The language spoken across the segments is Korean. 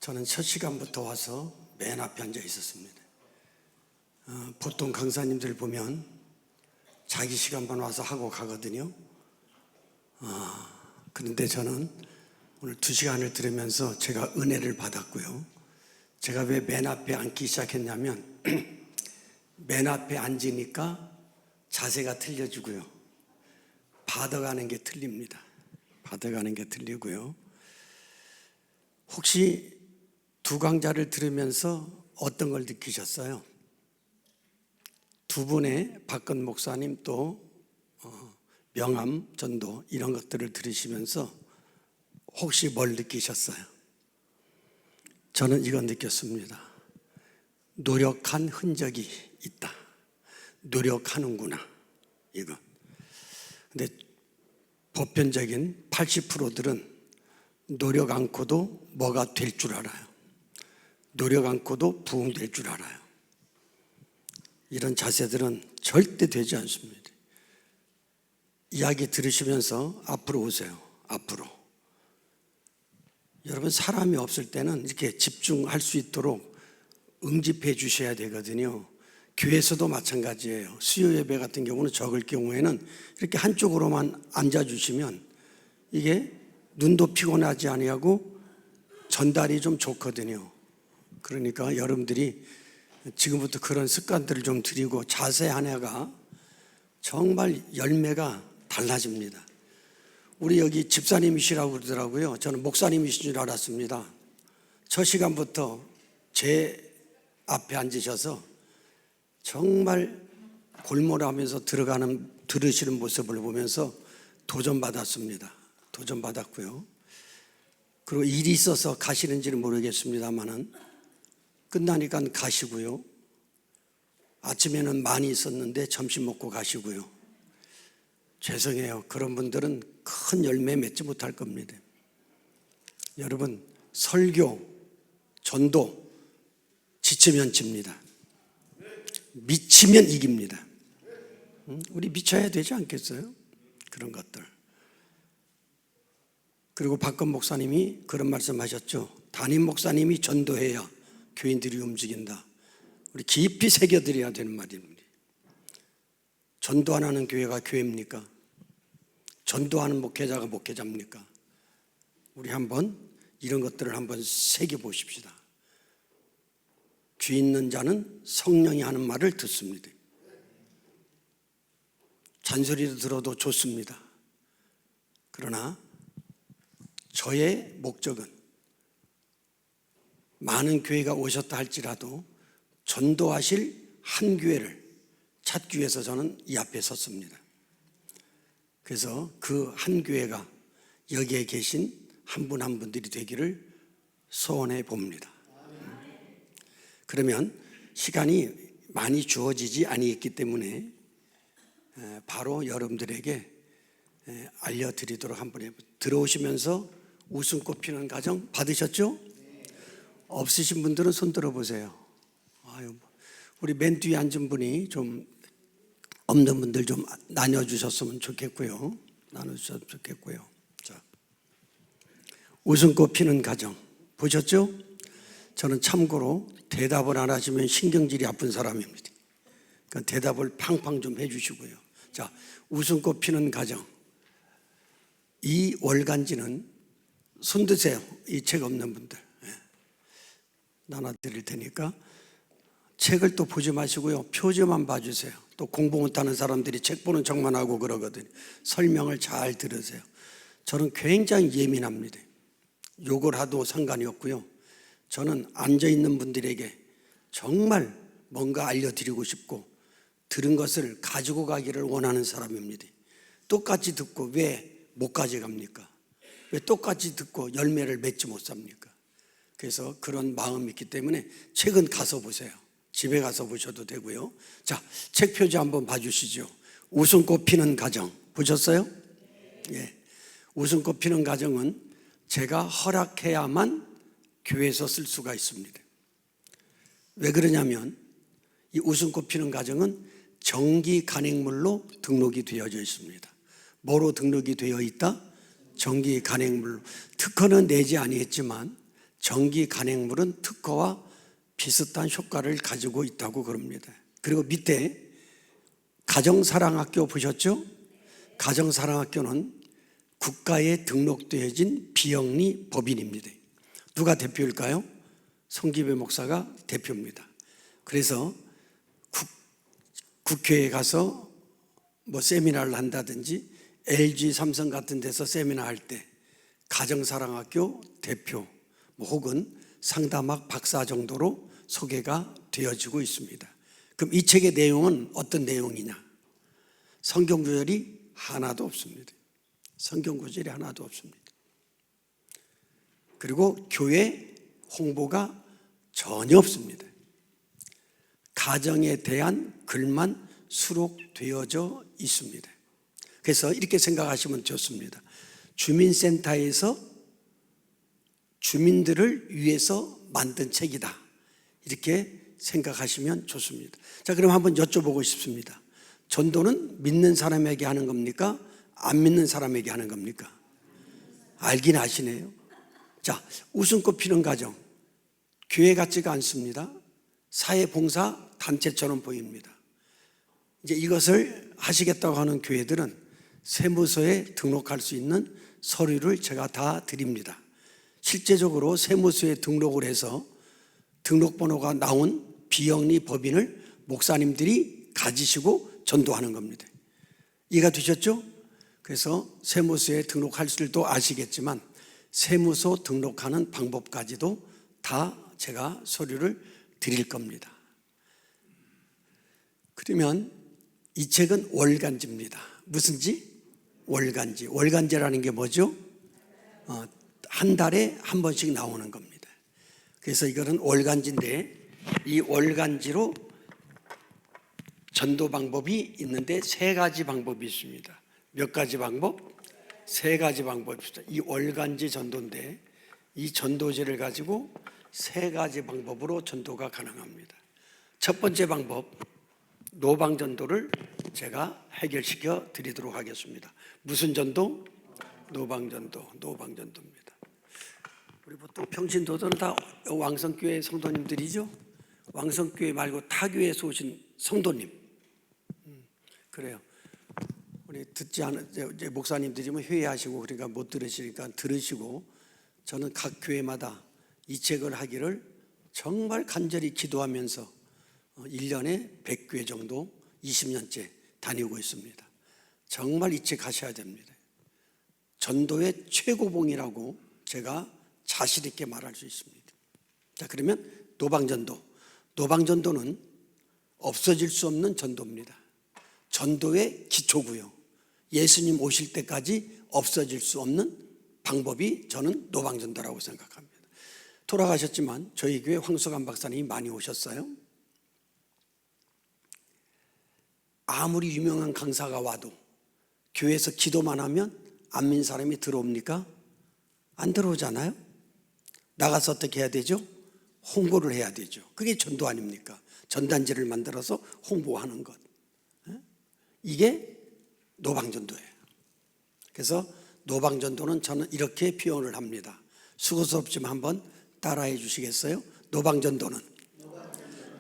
저는 첫 시간부터 와서 맨 앞에 앉아 있었습니다. 보통 강사님들 보면 자기 시간만 와서 하고 가거든요. 그런데 저는 오늘 2시간을 들으면서 제가 은혜를 받았고요. 제가 왜 맨 앞에 앉기 시작했냐면 맨 앞에 앉으니까 자세가 틀려지고요. 받아가는 게 틀립니다. 받아가는 게 틀리고요. 혹시 두 강좌를 들으면서 어떤 걸 느끼셨어요? 두 분의 박근 목사님 또 명암 전도 이런 것들을 들으시면서 혹시 뭘 느끼셨어요? 저는 이건 느꼈습니다. 노력한 흔적이 있다. 노력하는구나. 이거. 근데 보편적인 80%들은 노력 않고도 뭐가 될 줄 알아요. 노력 않고도 부흥될 줄 알아요. 이런 자세들은 절대 되지 않습니다. 이야기 들으시면서 앞으로 오세요. 앞으로. 여러분, 사람이 없을 때는 이렇게 집중할 수 있도록 응집해 주셔야 되거든요. 교회에서도 마찬가지예요. 수요 예배 같은 경우는 적을 경우에는 이렇게 한쪽으로만 앉아주시면 이게 눈도 피곤하지 아니하고 전달이 좀 좋거든요. 그러니까 여러분들이 지금부터 그런 습관들을 좀 들이고 자세 하나가 정말 열매가 달라집니다. 우리 여기 집사님이시라고 그러더라고요. 저는 목사님이신 줄 알았습니다. 첫 시간부터 제 앞에 앉으셔서 정말 골몰하면서 들으시는 모습을 보면서 도전받았습니다. 도전받았고요. 그리고 일이 있어서 가시는지는 모르겠습니다만은 끝나니까 가시고요. 아침에는 많이 있었는데 점심 먹고 가시고요. 죄송해요. 그런 분들은 큰 열매 맺지 못할 겁니다. 여러분, 설교, 전도 지치면 집니다. 미치면 이깁니다. 우리 미쳐야 되지 않겠어요? 그런 것들. 그리고 박근 목사님이 그런 말씀하셨죠. 담임 목사님이 전도해야 교인들이 움직인다. 우리 깊이 새겨드려야 되는 말입니다. 전도 안 하는 교회가 교회입니까? 전도하는 목회자가 목회자입니까? 우리 한번 이런 것들을 한번 새겨보십시다. 귀 있는 자는 성령이 하는 말을 듣습니다. 잔소리를 들어도 좋습니다. 그러나 저의 목적은 많은 교회가 오셨다 할지라도 전도하실 한 교회를 찾기 위해서 저는 이 앞에 섰습니다. 그래서 그 한 교회가 여기에 계신 한 분 한 분들이 되기를 소원해 봅니다. 그러면 시간이 많이 주어지지 아니했기 때문에 바로 여러분들에게 알려드리도록 한번 해보세요. 들어오시면서 웃음꽃 피는 가정 받으셨죠? 없으신 분들은 손 들어보세요. 우리 맨 뒤에 앉은 분이 좀 없는 분들 좀 나눠주셨으면 좋겠고요. 나눠주셨으면 좋겠고요. 자, 웃음꽃 피는 가정 보셨죠? 저는 참고로 대답을 안 하시면 신경질이 아픈 사람입니다. 그러니까 대답을 팡팡 좀 해주시고요. 자, 웃음꽃 피는 가정. 이 월간지는 손 드세요. 이 책 없는 분들. 나눠드릴 테니까 책을 또 보지 마시고요. 표지만 봐주세요. 또 공부 못하는 사람들이 책 보는 척만 하고 그러거든요. 설명을 잘 들으세요. 저는 굉장히 예민합니다. 욕을 하도 상관이 없고요. 저는 앉아있는 분들에게 정말 뭔가 알려드리고 싶고 들은 것을 가지고 가기를 원하는 사람입니다. 똑같이 듣고 왜 못 가져갑니까? 왜 똑같이 듣고 열매를 맺지 못합니까? 그래서 그런 마음이 있기 때문에 책은 가서 보세요. 집에 가서 보셔도 되고요. 자, 책 표지 한번 봐주시죠. 웃음꽃 피는 가정 보셨어요? 예. 웃음꽃 피는 가정은 제가 허락해야만 교회에서 쓸 수가 있습니다. 왜 그러냐면 이 웃음꽃 피는 가정은 정기 간행물로 등록이 되어져 있습니다. 뭐로 등록이 되어 있다? 정기 간행물로. 특허는 내지 아니했지만 전기 간행물은 특허와 비슷한 효과를 가지고 있다고 그럽니다. 그리고 밑에 가정사랑학교 보셨죠? 가정사랑학교는 국가에 등록되어진 비영리 법인입니다. 누가 대표일까요? 성기배 목사가 대표입니다. 그래서 국회에 가서 뭐 세미나를 한다든지 LG, 삼성 같은 데서 세미나 할 때 가정사랑학교 대표 혹은 상담학 박사 정도로 소개가 되어지고 있습니다. 그럼 이 책의 내용은 어떤 내용이냐? 성경 구절이 하나도 없습니다. 성경 구절이 하나도 없습니다. 그리고 교회 홍보가 전혀 없습니다. 가정에 대한 글만 수록되어져 있습니다. 그래서 이렇게 생각하시면 좋습니다. 주민센터에서 주민들을 위해서 만든 책이다. 이렇게 생각하시면 좋습니다. 자, 그럼 한번 여쭤보고 싶습니다. 전도는 믿는 사람에게 하는 겁니까? 안 믿는 사람에게 하는 겁니까? 알긴 아시네요. 자, 웃음꽃 피는 가정. 교회 같지가 않습니다. 사회봉사 단체처럼 보입니다. 이제 이것을 하시겠다고 하는 교회들은 세무서에 등록할 수 있는 서류를 제가 다 드립니다. 실제적으로 세무서에 등록을 해서 등록번호가 나온 비영리 법인을 목사님들이 가지시고 전도하는 겁니다. 이해가 되셨죠? 그래서 세무서에 등록할 줄도 아시겠지만 세무서 등록하는 방법까지도 다 제가 서류를 드릴 겁니다. 그러면 이 책은 월간지입니다. 무슨 지? 월간지. 월간지라는 게 뭐죠? 한 달에 한 번씩 나오는 겁니다. 그래서 이거는 월간지인데 이 월간지로 전도 방법이 있는데 세 가지 방법이 있습니다. 몇 가지 방법? 세 가지 방법이 있습니다. 이 월간지 전도인데 이 전도지를 가지고 세 가지 방법으로 전도가 가능합니다. 첫 번째 방법, 노방전도를 제가 해결시켜 드리도록 하겠습니다. 무슨 전도? 노방전도입니다. 우리 보통 평신도들은 다 왕성교회 성도님들이죠. 왕성교회 말고 타교회에서 오신 성도님. 그래요. 우리 듣지 않은 이제 목사님들이 뭐 회의하시고 그러니까 못 들으시니까 들으시고, 저는 각 교회마다 이 책을 하기를 정말 간절히 기도하면서 1년에 100교회 정도 20년째 다니고 있습니다. 정말 이 책 하셔야 됩니다. 전도의 최고봉이라고 제가 자신 있게 말할 수 있습니다. 자, 그러면 노방전도. 노방전도는 없어질 수 없는 전도입니다. 전도의 기초고요. 예수님 오실 때까지 없어질 수 없는 방법이 저는 노방전도라고 생각합니다. 돌아가셨지만 저희 교회 황석환 박사님이 많이 오셨어요. 아무리 유명한 강사가 와도 교회에서 기도만 하면 안 믿는 사람이 들어옵니까? 안 들어오잖아요. 나가서 어떻게 해야 되죠? 홍보를 해야 되죠. 그게 전도 아닙니까? 전단지를 만들어서 홍보하는 것. 이게 노방전도예요. 그래서 노방전도는 저는 이렇게 표현을 합니다. 수고스럽지만 한번 따라해 주시겠어요? 노방전도는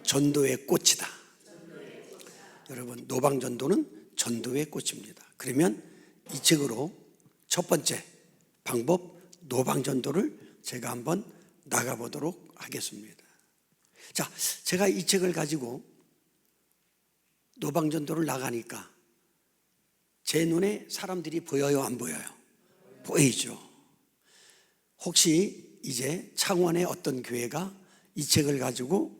전도의 꽃이다. 여러분, 노방전도는 전도의 꽃입니다. 그러면 이 책으로 첫 번째 방법, 노방전도를 제가 한번 나가보도록 하겠습니다. 자, 제가 이 책을 가지고 노방전도를 나가니까 제 눈에 사람들이 보여요, 안 보여요? 보이죠. 혹시 이제 창원의 어떤 교회가 이 책을 가지고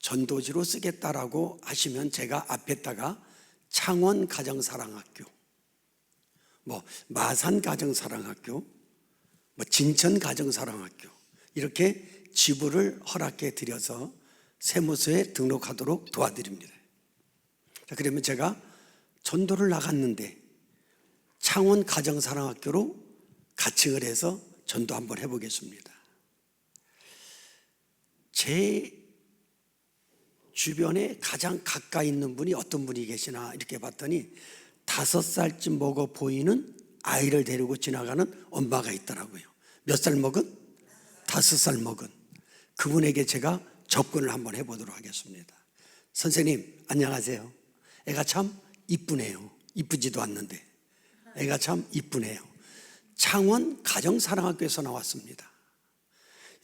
전도지로 쓰겠다라고 하시면 제가 앞에다가 창원 가정사랑학교, 뭐 마산 가정사랑학교, 뭐 진천 가정사랑학교 이렇게 지부를 허락해 드려서 세무서에 등록하도록 도와드립니다. 자, 그러면 제가 전도를 나갔는데 창원 가정사랑학교로 가칭을 해서 전도 한번 해보겠습니다. 제 주변에 가장 가까이 있는 분이 어떤 분이 계시나 이렇게 봤더니 5살쯤 먹어 보이는 아이를 데리고 지나가는 엄마가 있더라고요. 몇 살 먹은? 5살 먹은 그분에게 제가 접근을 한번 해보도록 하겠습니다. 선생님 안녕하세요. 애가 참 이쁘네요. 이쁘지도 않는데 애가 참 이쁘네요. 창원 가정사랑학교에서 나왔습니다.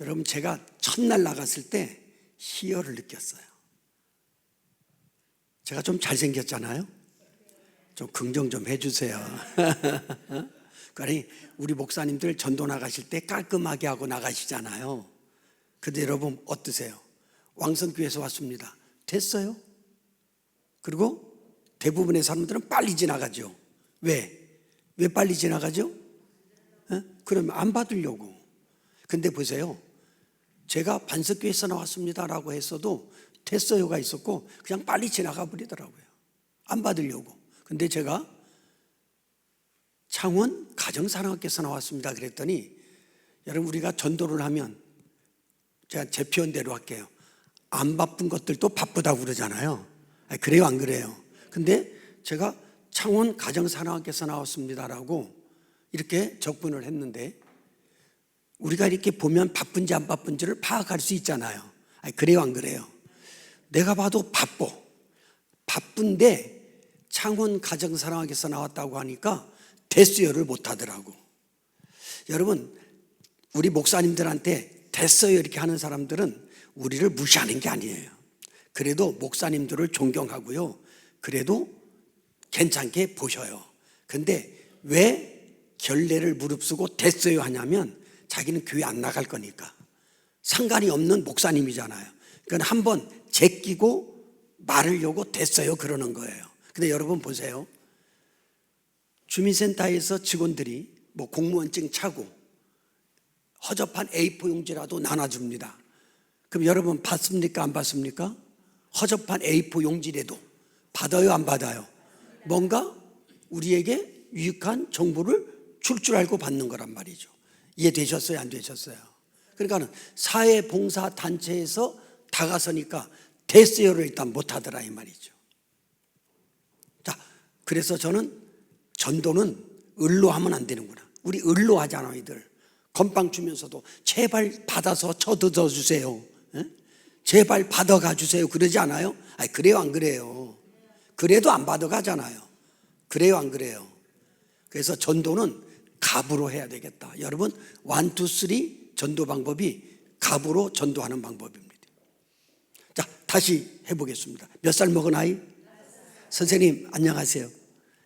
여러분, 제가 첫날 나갔을 때 희열을 느꼈어요. 제가 좀 잘생겼잖아요. 좀 긍정 좀 해주세요. 아니, 우리 목사님들 전도 나가실 때 깔끔하게 하고 나가시잖아요. 근데 여러분 어떠세요? 왕성교회에서 왔습니다. 됐어요. 그리고 대부분의 사람들은 빨리 지나가죠. 왜 빨리 지나가죠? 그러면 안 받으려고. 근데 보세요, 제가 반석교회에서 나왔습니다라고 했어도 됐어요가 있었고 그냥 빨리 지나가 버리더라고요. 안 받으려고. 근데 제가 창원 가정사랑학교에서 나왔습니다 그랬더니, 여러분 우리가 전도를 하면 제가 제 표현대로 할게요. 안 바쁜 것들도 바쁘다고 그러잖아요. 그래요 안 그래요? 근데 제가 창원 가정사랑학교에서 나왔습니다라고 이렇게 접근을 했는데, 우리가 이렇게 보면 바쁜지 안 바쁜지를 파악할 수 있잖아요. 그래요 안 그래요? 내가 봐도 바쁜데 창원 가정사랑학교에서 나왔다고 하니까 됐어요를 못하더라고. 여러분, 우리 목사님들한테 됐어요 이렇게 하는 사람들은 우리를 무시하는 게 아니에요. 그래도 목사님들을 존경하고요, 그래도 괜찮게 보셔요. 근데 왜 결례를 무릅쓰고 됐어요 하냐면, 자기는 교회 안 나갈 거니까. 상관이 없는 목사님이잖아요. 그러니까 한번 제끼고 말으려고 됐어요 그러는 거예요. 근데 여러분 보세요, 주민센터에서 직원들이 뭐 공무원증 차고 허접한 A4 용지라도 나눠줍니다. 그럼 여러분 받습니까 안 받습니까? 허접한 A4 용지라도 받아요 안 받아요? 뭔가 우리에게 유익한 정보를 줄 알고 받는 거란 말이죠. 이해되셨어요 안 되셨어요? 그러니까 사회봉사단체에서 다가서니까 됐어요를 일단 못하더라 이 말이죠. 자, 그래서 저는 전도는 을로 하면 안 되는구나. 우리 을로 하잖아. 너희들 건빵 주면서도 제발 받아서 쳐들어 주세요. 제발 받아가 주세요 그러지 않아요? 그래요 안 그래요? 그래도 안 받아가잖아요. 그래요 안 그래요? 그래서 전도는 갑으로 해야 되겠다. 여러분 1, 2, 3 전도 방법이 갑으로 전도하는 방법입니다. 자, 다시 해보겠습니다. 몇 살 먹은 아이? 선생님 안녕하세요.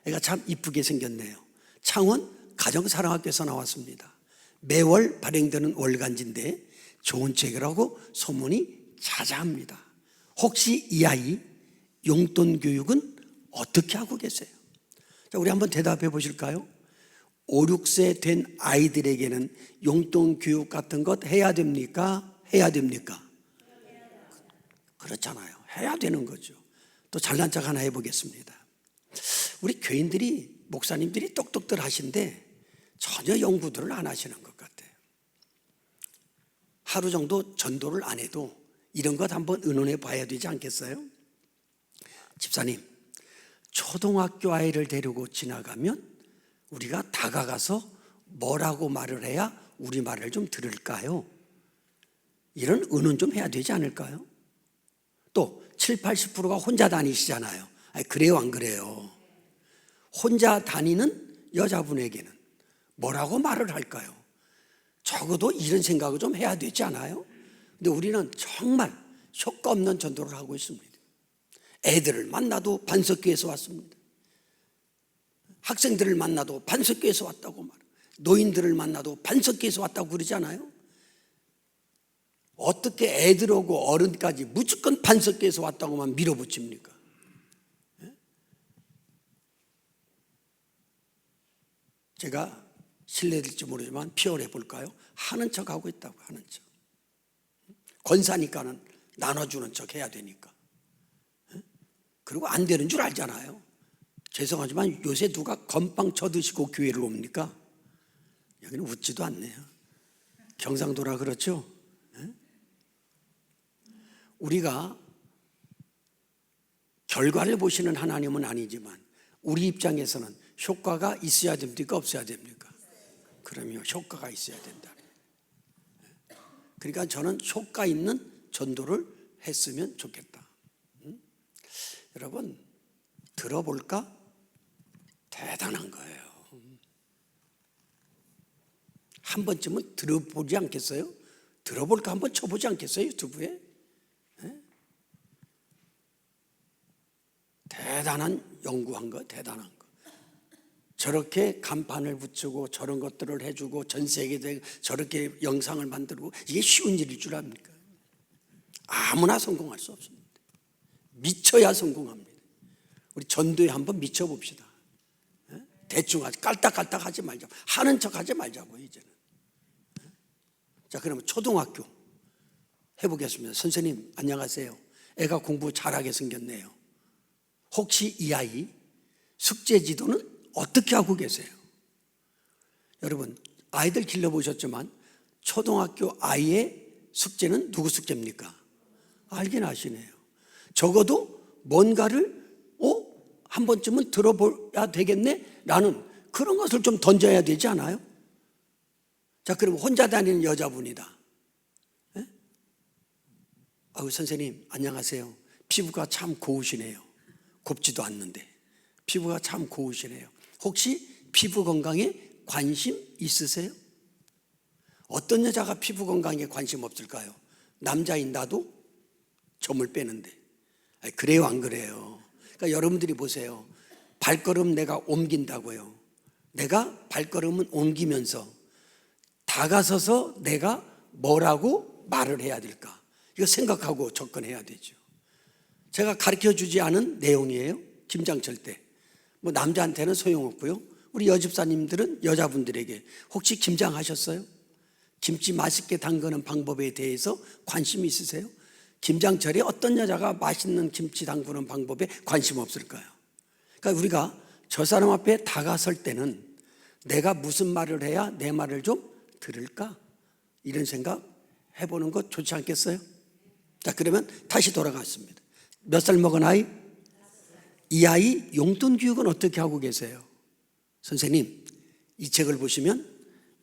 애가 참 이쁘게 생겼네요. 창원 가정사랑학교에서 나왔습니다. 매월 발행되는 월간지인데 좋은 책이라고 소문이 자자합니다. 혹시 이 아이 용돈 교육은 어떻게 하고 계세요? 자, 우리 한번 대답해 보실까요? 5, 6세 된 아이들에게는 용돈 교육 같은 것 해야 됩니까? 해야 됩니까? 그렇잖아요. 해야 되는 거죠. 또 잘난 척 하나 해보겠습니다. 우리 교인들이, 목사님들이 똑똑들 하신데 전혀 연구들을 안 하시는 것 같아요. 하루 정도 전도를 안 해도 이런 것 한번 의논해 봐야 되지 않겠어요? 집사님, 초등학교 아이를 데리고 지나가면 우리가 다가가서 뭐라고 말을 해야 우리 말을 좀 들을까요? 이런 의논 좀 해야 되지 않을까요? 또 7, 80%가 혼자 다니시잖아요. 그래요 안 그래요? 혼자 다니는 여자분에게는 뭐라고 말을 할까요? 적어도 이런 생각을 좀 해야 되지 않아요? 근데 우리는 정말 효과 없는 전도를 하고 있습니다. 애들을 만나도 반석교에서 왔습니다. 학생들을 만나도 반석교에서 왔다고 말해요. 노인들을 만나도 반석교에서 왔다고 그러잖아요. 어떻게 애들 오고 어른까지 무조건 반석교에서 왔다고만 밀어붙입니까? 제가 실례될지 모르지만 표현해 볼까요? 하는 척 하고 있다고. 하는 척. 권사니까는 나눠주는 척 해야 되니까. 그리고 안 되는 줄 알잖아요. 죄송하지만 요새 누가 건빵 쳐드시고 교회를 옵니까? 여기는 웃지도 않네요. 경상도라 그렇죠? 우리가 결과를 보시는 하나님은 아니지만 우리 입장에서는 효과가 있어야 됩니까? 없어야 됩니까? 그러면 효과가 있어야 된다. 그러니까 저는 효과 있는 전도를 했으면 좋겠다. 여러분, 들어볼까? 대단한 거예요. 한 번쯤은 들어보지 않겠어요? 들어볼까 한번 쳐보지 않겠어요? 유튜브에? 네? 대단한 연구한 거, 대단한 거. 저렇게 간판을 붙이고 저런 것들을 해주고 전 세계에 저렇게 영상을 만들고 이게 쉬운 일일 줄 압니까? 아무나 성공할 수 없습니다. 미쳐야 성공합니다. 우리 전도에 한번 미쳐봅시다. 대충 하지, 깔딱깔딱 하지 말자고, 하는 척 하지 말자고 이제는. 자, 그러면 초등학교 해보겠습니다. 선생님 안녕하세요. 애가 공부 잘하게 생겼네요. 혹시 이 아이 숙제 지도는 어떻게 하고 계세요? 여러분, 아이들 길러보셨지만 초등학교 아이의 숙제는 누구 숙제입니까? 알긴 아시네요. 적어도 뭔가를 한 번쯤은 들어봐야 되겠네 라는 그런 것을 좀 던져야 되지 않아요? 자, 그럼 혼자 다니는 여자분이다. 네? 아유, 선생님 안녕하세요. 피부가 참 고우시네요. 곱지도 않는데 피부가 참 고우시네요. 혹시 피부 건강에 관심 있으세요? 어떤 여자가 피부 건강에 관심 없을까요? 남자인 나도 점을 빼는데. 그래요, 안 그래요? 그러니까 여러분들이 보세요. 발걸음 내가 옮긴다고요. 내가 발걸음은 옮기면서 다가서서 내가 뭐라고 말을 해야 될까? 이거 생각하고 접근해야 되죠. 제가 가르쳐주지 않은 내용이에요. 김장철 때. 뭐 남자한테는 소용없고요. 우리 여집사님들은 여자분들에게 혹시 김장하셨어요? 김치 맛있게 담그는 방법에 대해서 관심이 있으세요? 김장철에 어떤 여자가 맛있는 김치 담그는 방법에 관심 없을까요? 그러니까 우리가 저 사람 앞에 다가설 때는 내가 무슨 말을 해야 내 말을 좀 들을까? 이런 생각 해보는 것 좋지 않겠어요? 자, 그러면 다시 돌아갔습니다. 몇 살 먹은 아이? 이 아이 용돈 교육은 어떻게 하고 계세요? 선생님, 이 책을 보시면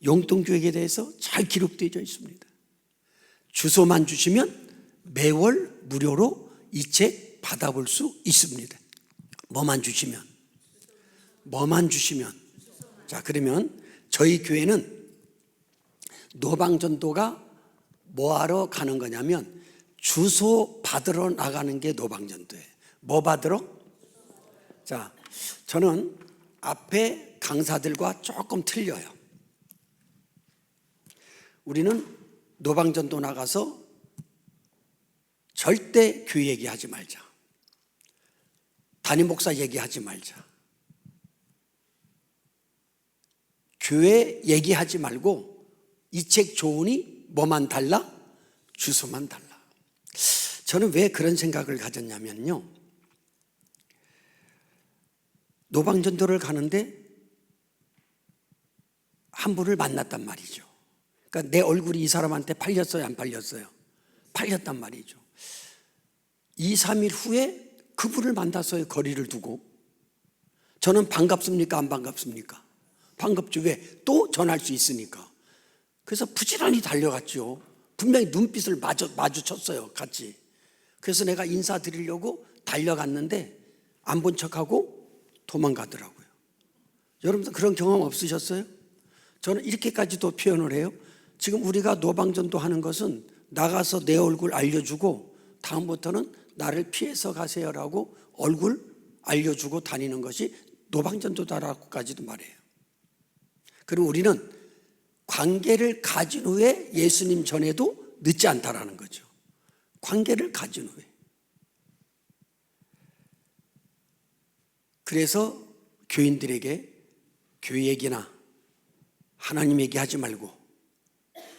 용돈 교육에 대해서 잘 기록되어 있습니다. 주소만 주시면 매월 무료로 이 책 받아볼 수 있습니다. 뭐만 주시면. 자, 그러면 저희 교회는 노방전도가 뭐하러 가는 거냐면 주소 받으러 나가는 게 노방전도예요. 뭐 받으러? 자, 저는 앞에 강사들과 조금 틀려요. 우리는 노방전도 나가서 절대 교회 얘기하지 말자. 담임 목사 얘기하지 말자. 교회 얘기하지 말고 이 책 좋으니 뭐만 달라? 주소만 달라. 저는 왜 그런 생각을 가졌냐면요. 노방전도를 가는데 한 분을 만났단 말이죠. 그러니까 내 얼굴이 이 사람한테 팔렸어요, 안 팔렸어요? 팔렸단 말이죠. 2, 3일 후에 그분을 만났어요. 거리를 두고. 저는 반갑습니까? 안 반갑습니까? 반갑죠. 왜? 또 전할 수 있으니까. 그래서 부지런히 달려갔죠. 분명히 눈빛을 마주쳤어요. 같이. 그래서 내가 인사드리려고 달려갔는데 안 본 척하고 도망가더라고요. 여러분들 그런 경험 없으셨어요? 저는 이렇게까지도 표현을 해요. 지금 우리가 노방전도 하는 것은 나가서 내 얼굴 알려주고 다음부터는 나를 피해서 가세요라고 얼굴 알려주고 다니는 것이 노방전도다라고까지도 말해요. 그리고 우리는 관계를 가진 후에 예수님 전에도 늦지 않다라는 거죠. 관계를 가진 후에. 그래서 교인들에게 교회 얘기나 하나님 얘기하지 말고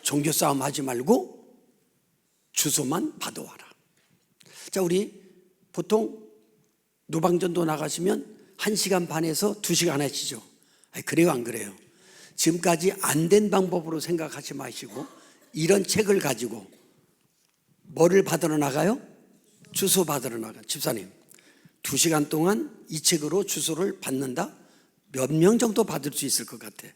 종교 싸움 하지 말고 주소만 받아와라. 자, 우리 보통 노방전도 나가시면 1시간 반에서 2시간 하시죠. 그래요, 안 그래요? 지금까지 안 된 방법으로 생각하지 마시고 이런 책을 가지고 뭐를 받으러 나가요? 주소 받으러 나가요. 집사님, 2시간 동안 이 책으로 주소를 받는다? 몇 명 정도 받을 수 있을 것 같아요?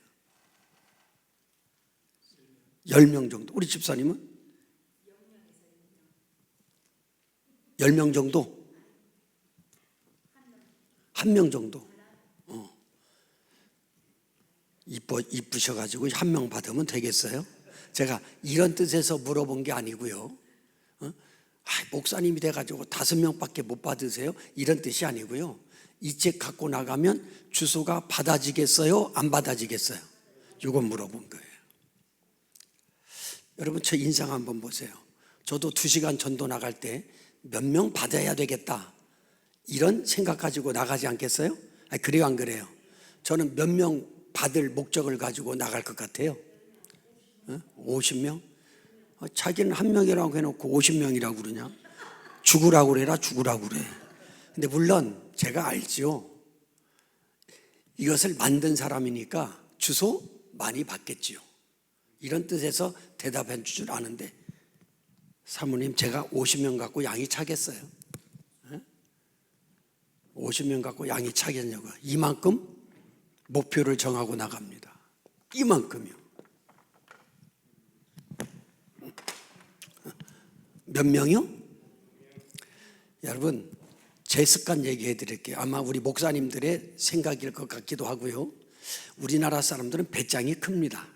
10명 정도. 우리 집사님은? 10명 정도? 1명 정도. 이쁘셔가지고 1명 받으면 되겠어요? 제가 이런 뜻에서 물어본 게 아니고요. 목사님이 돼가지고 5명밖에 못 받으세요? 이런 뜻이 아니고요. 이 책 갖고 나가면 주소가 받아지겠어요? 안 받아지겠어요? 이건 물어본 거예요. 여러분, 저 인상 한번 보세요. 저도 2시간 전도 나갈 때 몇 명 받아야 되겠다, 이런 생각 가지고 나가지 않겠어요? 그래요, 안 그래요? 저는 몇 명 받을 목적을 가지고 나갈 것 같아요? 50명? 자기는 1명이라고 해놓고 50명이라고 그러냐? 죽으라고 그래라, 죽으라고 그래. 근데 물론 제가 알지요. 이것을 만든 사람이니까 주소 많이 받겠지요. 이런 뜻에서 대답해 줄 줄 아는데, 사모님, 제가 50명 갖고 양이 차겠어요? 50명 갖고 양이 차겠냐고. 이만큼 목표를 정하고 나갑니다. 이만큼이요. 몇 명이요? 여러분, 제 습관 얘기해 드릴게요. 아마 우리 목사님들의 생각일 것 같기도 하고요. 우리나라 사람들은 배짱이 큽니다.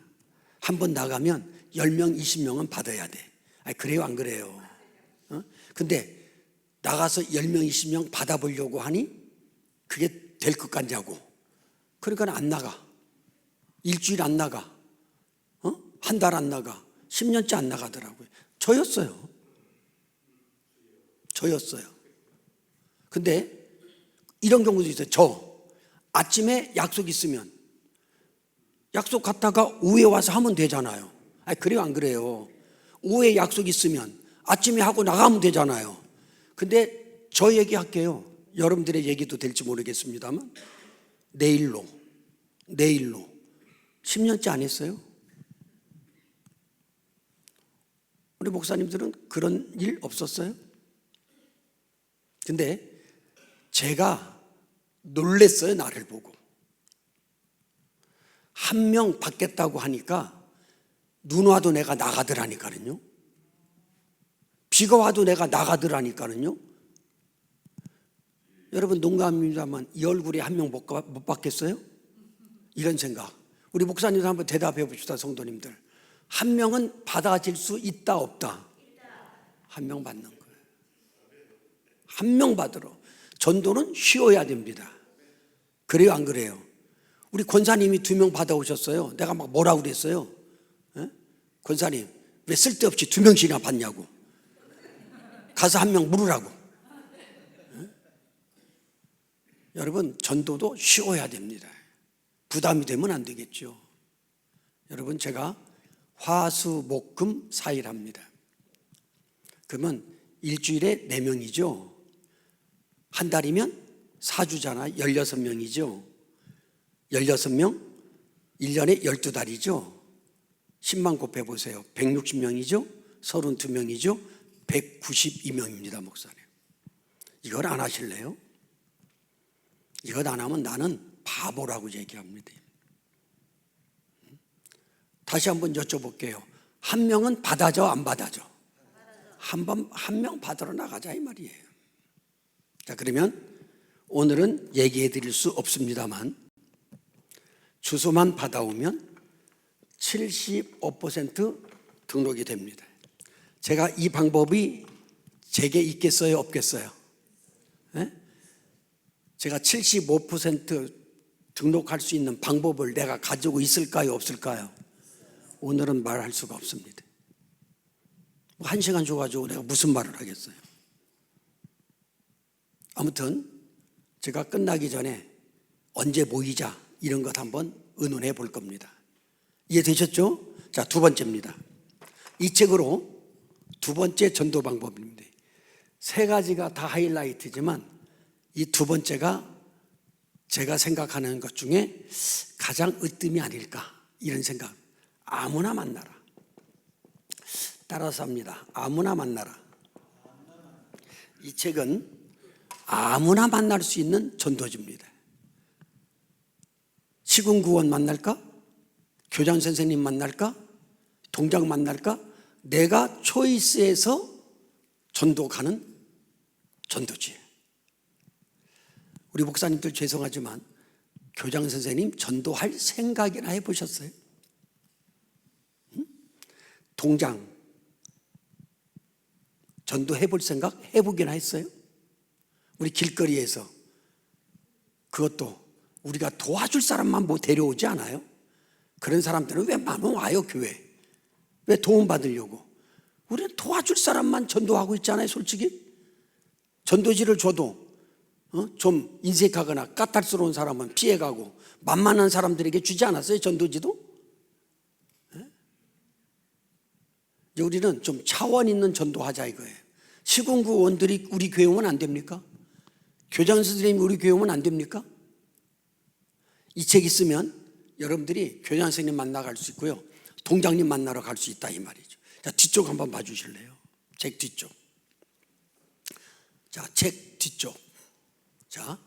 한번 나가면 10명, 20명은 받아야 돼. 그래요, 안 그래요? 근데 나가서 10명, 20명 받아보려고 하니 그게 될 것 같냐고. 그러니까 안 나가. 일주일 안 나가. 한 달 안 나가. 10년째 안 나가더라고요. 저였어요. 근데 이런 경우도 있어요. 아침에 약속 있으면 약속 갔다가 오후에 와서 하면 되잖아요. 그래요, 안 그래요? 오후에 약속 있으면 아침에 하고 나가면 되잖아요. 근데 저 얘기할게요. 여러분들의 얘기도 될지 모르겠습니다만, 내일로 10년째 안 했어요. 우리 목사님들은 그런 일 없었어요? 근데 제가 놀랬어요. 나를 보고 1명 받겠다고 하니까 눈 와도 내가 나가더라니까요. 비가 와도 내가 나가더라니까요. 여러분, 농담입니다만 이 얼굴에 1명 못 받겠어요? 이런 생각. 우리 목사님들 한번 대답해 봅시다. 성도님들, 1명은 받아질 수 있다, 없다? 1명 받는 거예요. 1명 받으러. 전도는 쉬어야 됩니다. 그래요, 안 그래요? 우리 권사님이 2명 받아오셨어요. 내가 막 뭐라고 그랬어요? 권사님, 왜 쓸데없이 2명씩이나 받냐고. 가서 1명 물으라고. 여러분, 전도도 쉬어야 됩니다. 부담이 되면 안 되겠죠. 여러분, 제가 화수목금 4일 합니다. 그러면 일주일에 4명이죠. 한 달이면 4주잖아. 16명이죠. 16명, 1년에 12달이죠. 10만 곱해보세요. 160명이죠. 32명이죠. 192명입니다, 목사님. 이걸 안 하실래요? 이것 안 하면 나는 바보라고 얘기합니다. 다시 한번 여쭤볼게요. 1명은 받아줘, 안 받아줘? 한 명 받으러 나가자, 이 말이에요. 자, 그러면 오늘은 얘기해 드릴 수 없습니다만, 주소만 받아오면 75% 등록이 됩니다. 제가 이 방법이 제게 있겠어요, 없겠어요? 제가 75% 등록할 수 있는 방법을 내가 가지고 있을까요, 없을까요? 오늘은 말할 수가 없습니다. 1시간 줘가지고 내가 무슨 말을 하겠어요? 아무튼 제가 끝나기 전에 언제 모이자, 이런 것 한번 의논해 볼 겁니다. 이해되셨죠? 자, 2번째입니다. 이 책으로 2번째 전도 방법입니다. 3가지가 다 하이라이트지만 이 2번째가 제가 생각하는 것 중에 가장 으뜸이 아닐까, 이런 생각. 아무나 만나라. 따라서 합니다. 아무나 만나라. 이 책은 아무나 만날 수 있는 전도지입니다. 시군구원 만날까? 교장 선생님 만날까? 동장 만날까? 내가 초이스해서 전도 가는 전도지. 우리 목사님들 죄송하지만 교장 선생님 전도할 생각이나 해보셨어요? 동장 전도해볼 생각 해보기나 했어요? 우리 길거리에서 그것도 우리가 도와줄 사람만 뭐 데려오지 않아요? 그런 사람들은 왜 마음 와요 교회? 왜 도움 받으려고? 우리는 도와줄 사람만 전도하고 있잖아요. 솔직히 전도지를 줘도 좀 인색하거나 까탈스러운 사람은 피해가고 만만한 사람들에게 주지 않았어요? 전도지도? 이제 우리는 좀 차원 있는 전도하자 이거예요. 시군구 의원들이 우리 교회 오면 안 됩니까? 교장 선생님이 우리 교회 오면 안 됩니까? 이 책 있으면 여러분들이 교장 선생님 만나 갈 수 있고요, 동장님 만나러 갈 수 있다 이 말이죠. 자, 뒤쪽 한번 봐주실래요? 책 뒤쪽. 자, 책 뒤쪽. 자,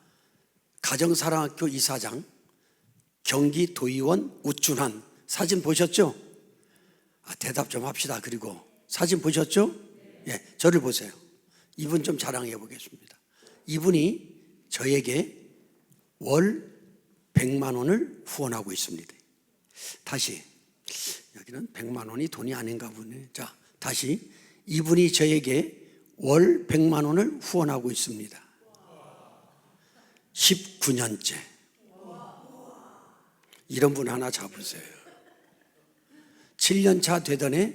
가정사랑학교 이사장 경기도의원 우춘환 사진 보셨죠? 대답 좀 합시다. 그리고 사진 보셨죠? 예, 저를 보세요. 이분 좀 자랑해 보겠습니다. 이분이 저에게 월 100만 원을 후원하고 있습니다. 다시, 여기는 100만 원이 돈이 아닌가 보네. 자, 다시, 이분이 저에게 월 100만 원을 후원하고 있습니다. 19년째. 이런 분 하나 잡으세요. 7년 차 되던 해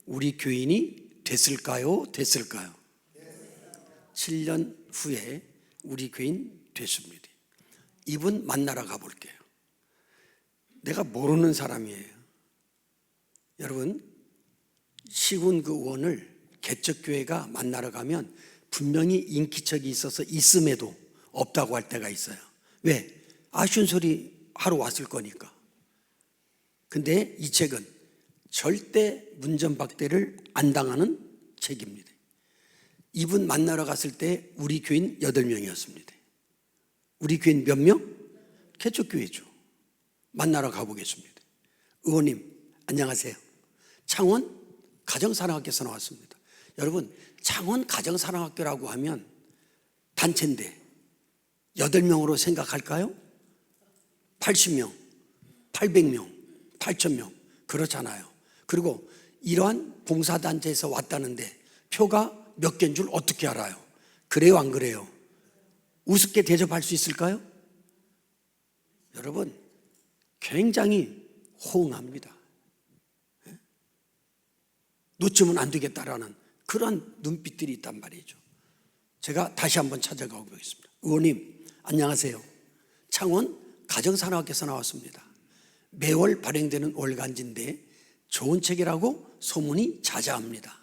우리 교인이 됐을까요? 됐을까요? 7년 후에 우리 교인 됐습니다. 이분 만나러 가볼게요. 내가 모르는 사람이에요. 여러분, 시군구 의원을 개척교회가 만나러 가면 분명히 인기척이 있어서 있음에도 없다고 할 때가 있어요. 왜? 아쉬운 소리 하러 왔을 거니까. 근데 이 책은 절대 문전박대를 안 당하는 책입니다. 이분 만나러 갔을 때 우리 교인 8명이었습니다. 우리 교인 몇 명? 개척교회죠. 만나러 가보겠습니다. 의원님 안녕하세요. 창원 가정사랑학교에서 나왔습니다. 여러분, 창원 가정사랑학교라고 하면 단체인데 8명으로 생각할까요? 80명, 800명, 8,000명 그렇잖아요. 그리고 이러한 봉사단체에서 왔다는데 표가 몇 개인 줄 어떻게 알아요? 그래요 안 그래요? 우습게 대접할 수 있을까요? 여러분, 굉장히 호응합니다. 놓치면 안 되겠다라는 그런 눈빛들이 있단 말이죠. 제가 다시 한번 찾아가 보겠습니다. 의원님 안녕하세요. 창원 가정사랑학교에서 나왔습니다. 매월 발행되는 월간지인데 좋은 책이라고 소문이 자자합니다.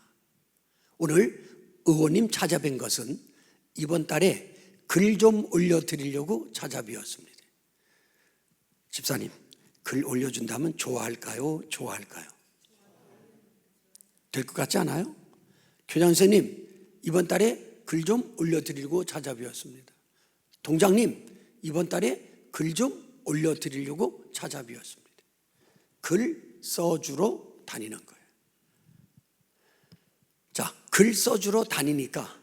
오늘 의원님 찾아뵌 것은 이번 달에 글 좀 올려드리려고 찾아뵈었습니다. 집사님, 글 올려준다면 좋아할까요? 좋아할까요? 될 것 같지 않아요? 교장 선생님, 이번 달에 글 좀 올려드리려고 찾아뵈었습니다. 동장님, 이번 달에 글 좀 올려드리려고 찾아뵈었습니다. 글 써주러 다니는 거예요. 자, 글 써주러 다니니까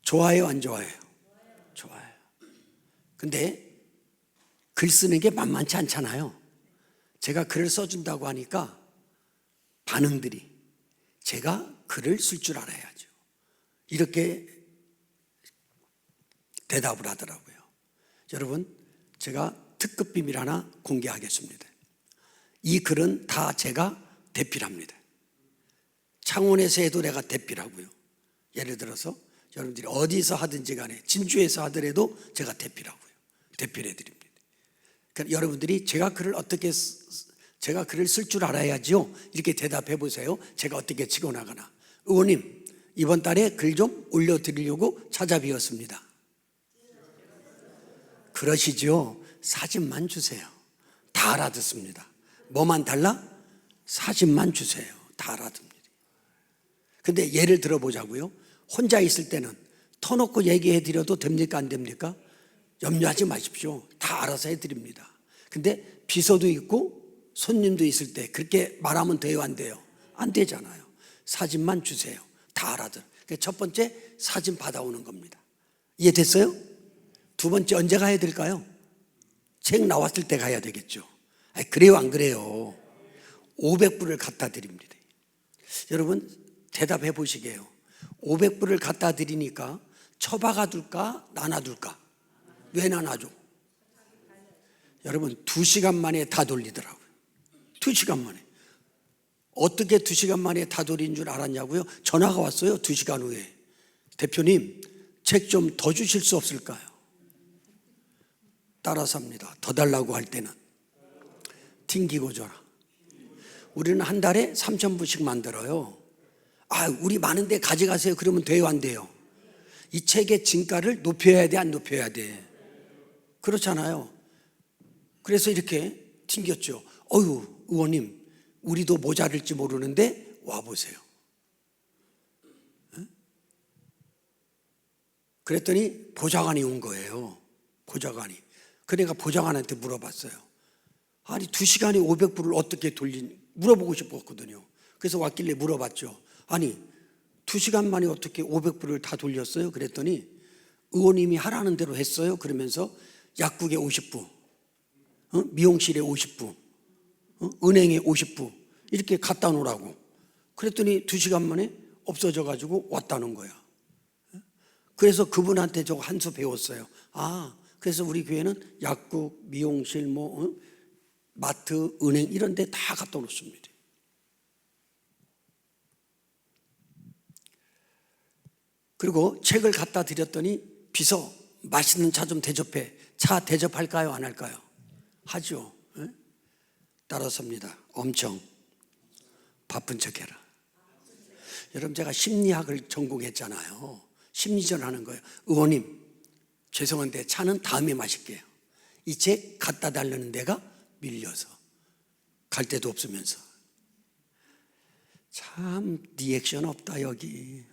좋아요, 안 좋아요? 좋아요. 근데 글 쓰는 게 만만치 않잖아요. 제가 글을 써준다고 하니까 반응들이 제가 글을 쓸 줄 알아야죠. 이렇게 대답을 하더라고요. 여러분, 제가 특급 비밀 하나 공개하겠습니다. 이 글은 다 제가 대필합니다. 창원에서 해도 내가 대필하고요. 예를 들어서 여러분들이 어디서 하든지 간에 진주에서 하더라도 제가 대필하고요. 대필해 드립니다. 그러니까 여러분들이 제가 글을 쓸 줄 알아야죠. 이렇게 대답해 보세요. 제가 어떻게 치고 나가나. 의원님, 이번 달에 글 좀 올려드리려고 찾아뵈었습니다. 그러시죠. 사진만 주세요. 다 알아듣습니다. 뭐만 달라? 사진만 주세요. 다 알아듣습니다. 근데 예를 들어보자고요. 혼자 있을 때는 터놓고 얘기해 드려도 됩니까? 안 됩니까? 염려하지 마십시오. 다 알아서 해드립니다. 근데 비서도 있고 손님도 있을 때 그렇게 말하면 돼요? 안 돼요? 안 되잖아요. 사진만 주세요. 다 알아들. 그러니까 첫 번째 사진 받아오는 겁니다. 이해됐어요? 두 번째 언제 가야 될까요? 책 나왔을 때 가야 되겠죠. 그래요 안 그래요? 500불을 갖다 드립니다. 여러분 대답해 보시게요. 500불을 갖다 드리니까 처박아 둘까 나눠 둘까? 왜 나눠줘? 여러분 2시간 만에 다 돌리더라고요. 2시간 만에. 어떻게 2시간 만에 다 돌린 줄 알았냐고요? 전화가 왔어요. 2시간 후에. 대표님 책 좀 더 주실 수 없을까요? 따라서 합니다. 더 달라고 할 때는 튕기고 줘라. 우리는 한 달에 3,000부씩 만들어요. 우리 많은데 가져가세요. 그러면 돼요 안 돼요? 이 책의 진가를 높여야 돼 안 높여야 돼? 그렇잖아요. 그래서 이렇게 튕겼죠. 의원님 우리도 모자랄지 모르는데 와보세요. 그랬더니 보좌관이 온 거예요. 보좌관이. 그러니까 보좌관한테 물어봤어요. 2시간에 500불을 어떻게 물어보고 싶었거든요. 그래서 왔길래 물어봤죠. 2시간 만에 어떻게 500불을 다 돌렸어요? 그랬더니 의원님이 하라는 대로 했어요. 그러면서 약국에 50부, 미용실에 50부, 은행에 50부 이렇게 갖다 놓으라고. 그랬더니 2시간 만에 없어져 가지고 왔다는 거야. 그래서 그분한테 저 한 수 배웠어요. 그래서 우리 교회는 약국, 미용실, 마트, 은행 이런 데 다 갖다 놓습니다. 그리고 책을 갖다 드렸더니 비서 맛있는 차 좀 대접해. 차 대접할까요 안 할까요? 하죠. 따라섭니다. 엄청 바쁜 척해라. 여러분 제가 심리학을 전공했잖아요. 심리전 하는 거예요. 의원님 죄송한데 차는 다음에 마실게요. 이 책 갖다 달라는 데가 밀려서 갈 데도 없으면서. 참 리액션 없다 여기.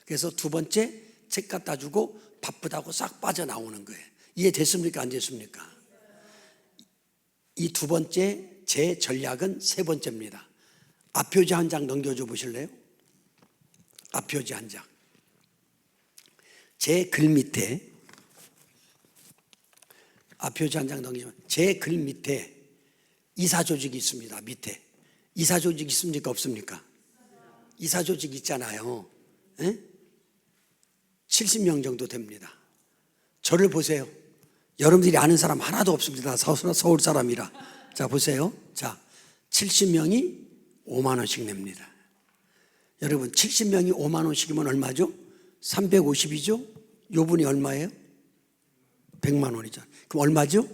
그래서 두 번째 책 갖다 주고 바쁘다고 싹 빠져나오는 거예요. 이해됐습니까 안 됐습니까? 이 두 번째 제 전략은 세 번째입니다. 앞표지 한 장 넘겨줘 보실래요? 앞표지 한 장. 제 글 밑에 앞표지 한 장 넘기면 제 글 밑에 이사조직이 있습니다. 밑에 이사조직 있습니까 없습니까? 이사조직 있잖아요. 70명 정도 됩니다. 저를 보세요. 여러분들이 아는 사람 하나도 없습니다. 서울 사람이라. 자 보세요. 자 70명이 5만 원씩 냅니다. 여러분 70명이 5만 원씩이면 얼마죠? 350이죠? 요분이 얼마예요? 100만 원이죠. 그럼 얼마죠?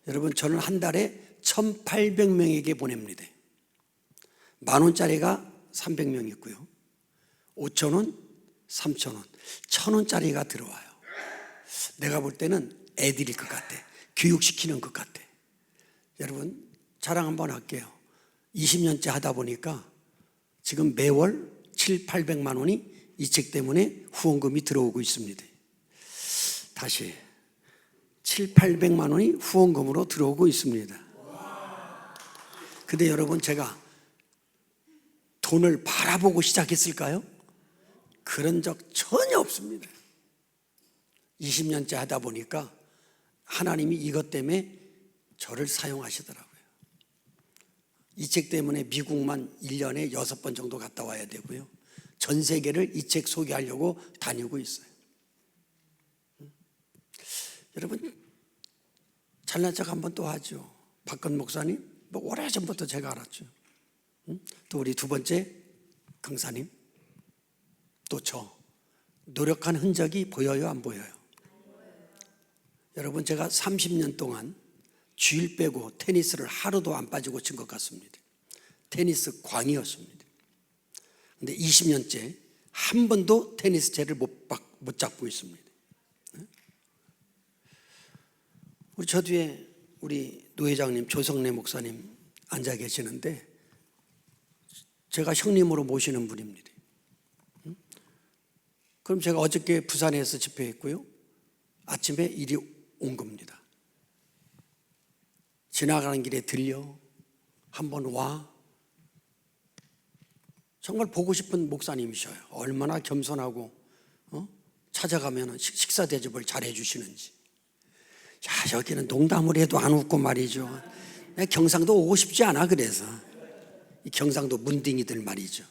여러분 저는 한 달에 1,800명에게 보냅니다. 10,000원짜리가 300명 있고요. 5,000원, 3,000원, 1,000원짜리가 들어와요. 내가 볼 때는 애들일 것 같아. 교육시키는 것 같아. 여러분 자랑 한번 할게요. 20년째 하다 보니까 지금 매월 700~800만 원이 이 책 때문에 후원금이 들어오고 있습니다. 다시 700~800만 원이 후원금으로 들어오고 있습니다. 근데 여러분 제가 돈을 바라보고 시작했을까요? 그런 적 전혀 없습니다. 20년째 하다 보니까 하나님이 이것 때문에 저를 사용하시더라고요. 이 책 때문에 미국만 1년에 6번 정도 갔다 와야 되고요. 전 세계를 이 책 소개하려고 다니고 있어요. 여러분 잘난 척 한번 또 하죠. 박건 목사님 오래전부터 제가 알았죠. 또 우리 두 번째 강사님 또 저 노력한 흔적이 보여요 안 보여요? 여러분 제가 30년 동안 주일 빼고 테니스를 하루도 안 빠지고 친 것 같습니다. 테니스 광이었습니다. 근데 20년째 한 번도 테니스 채를 못 잡고 있습니다. 우리 저 뒤에 우리 노 회장님, 조성래 목사님 앉아 계시는데 제가 형님으로 모시는 분입니다. 그럼 제가 어저께 부산에서 집회했고요. 아침에 일이 온 겁니다. 지나가는 길에 들려 한번 와. 정말 보고 싶은 목사님이셔요. 얼마나 겸손하고 찾아가면 식사 대접을 잘 해주시는지. 야, 여기는 농담을 해도 안 웃고 말이죠. 내가 경상도 오고 싶지 않아. 그래서 이 경상도 문딩이들 말이죠.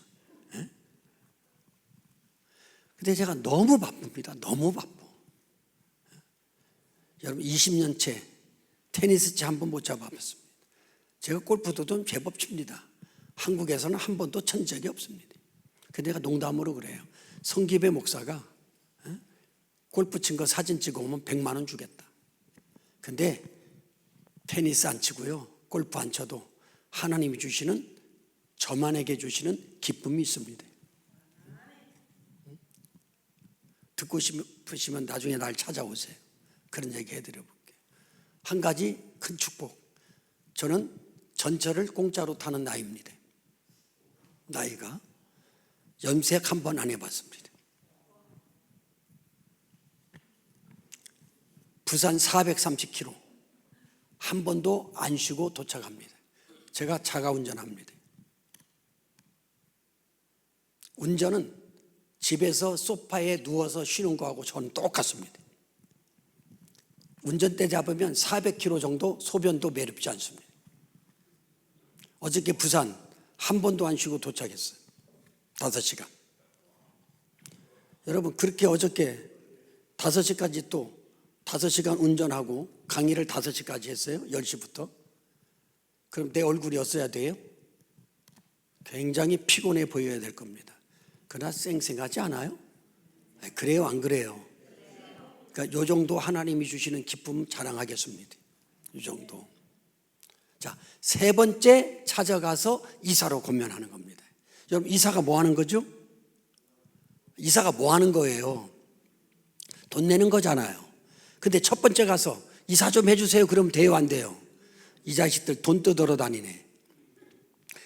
근데 제가 너무 바쁩니다. 너무 바빠. 여러분 20년째 테니스채 한 번 못 잡아봤습니다. 제가 골프도 좀 제법 칩니다. 한국에서는 한 번도 천 적이 없습니다. 근데 내가 농담으로 그래요. 성기배 목사가 골프 친 거 사진 찍어 오면 100만 원 주겠다. 근데 테니스 안 치고요, 골프 안 쳐도 하나님이 주시는, 저만에게 주시는 기쁨이 있습니다. 듣고 싶으시면 나중에 날 찾아오세요. 그런 얘기 해드려 볼게요. 한 가지 큰 축복. 저는 전철을 공짜로 타는 나이입니다. 나이가 염색 한 번 안 해봤습니다. 부산 430km 한 번도 안 쉬고 도착합니다. 제가 자가 운전합니다. 운전은 집에서 소파에 누워서 쉬는 거하고 저는 똑같습니다. 운전대 잡으면 400km 정도 소변도 매렵지 않습니다. 어저께 부산 한 번도 안 쉬고 도착했어요. 5시간. 여러분, 그렇게 어저께 5시까지 또 5시간 운전하고 강의를 5시까지 했어요. 10시부터. 그럼 내 얼굴이었어야 돼요? 굉장히 피곤해 보여야 될 겁니다. 그러나 쌩쌩하지 않아요? 그래요, 안 그래요? 그러니까 요 정도 하나님이 주시는 기쁨 자랑하겠습니다. 이 정도. 자, 세 번째 찾아가서 이사로 권면하는 겁니다. 여러분, 이사가 뭐 하는 거죠? 이사가 뭐 하는 거예요? 돈 내는 거잖아요. 근데 첫 번째 가서 이사 좀 해주세요. 그러면 돼요, 안 돼요? 이 자식들 돈 뜯으러 다니네.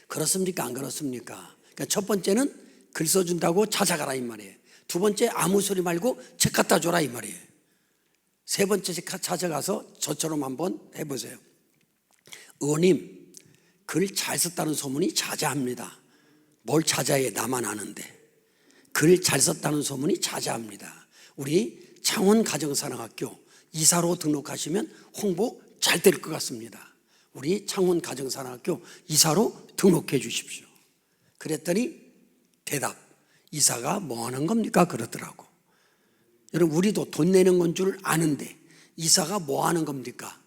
그렇습니까, 안 그렇습니까? 그러니까 첫 번째는 글 써준다고 찾아가라 이 말이에요. 두 번째, 아무 소리 말고 책 갖다 줘라 이 말이에요. 세 번째 찾아가서 저처럼 한번 해보세요. 의원님, 글 잘 썼다는 소문이 자자합니다. 뭘 자자해? 나만 아는데. 글 잘 썼다는 소문이 자자합니다. 우리 창원가정사랑학교 이사로 등록하시면 홍보 잘 될 것 같습니다. 우리 창원가정사랑학교 이사로 등록해 주십시오. 그랬더니 대답, 이사가 뭐 하는 겁니까? 그러더라고. 여러분, 우리도 돈 내는 건 줄 아는데 이사가 뭐 하는 겁니까?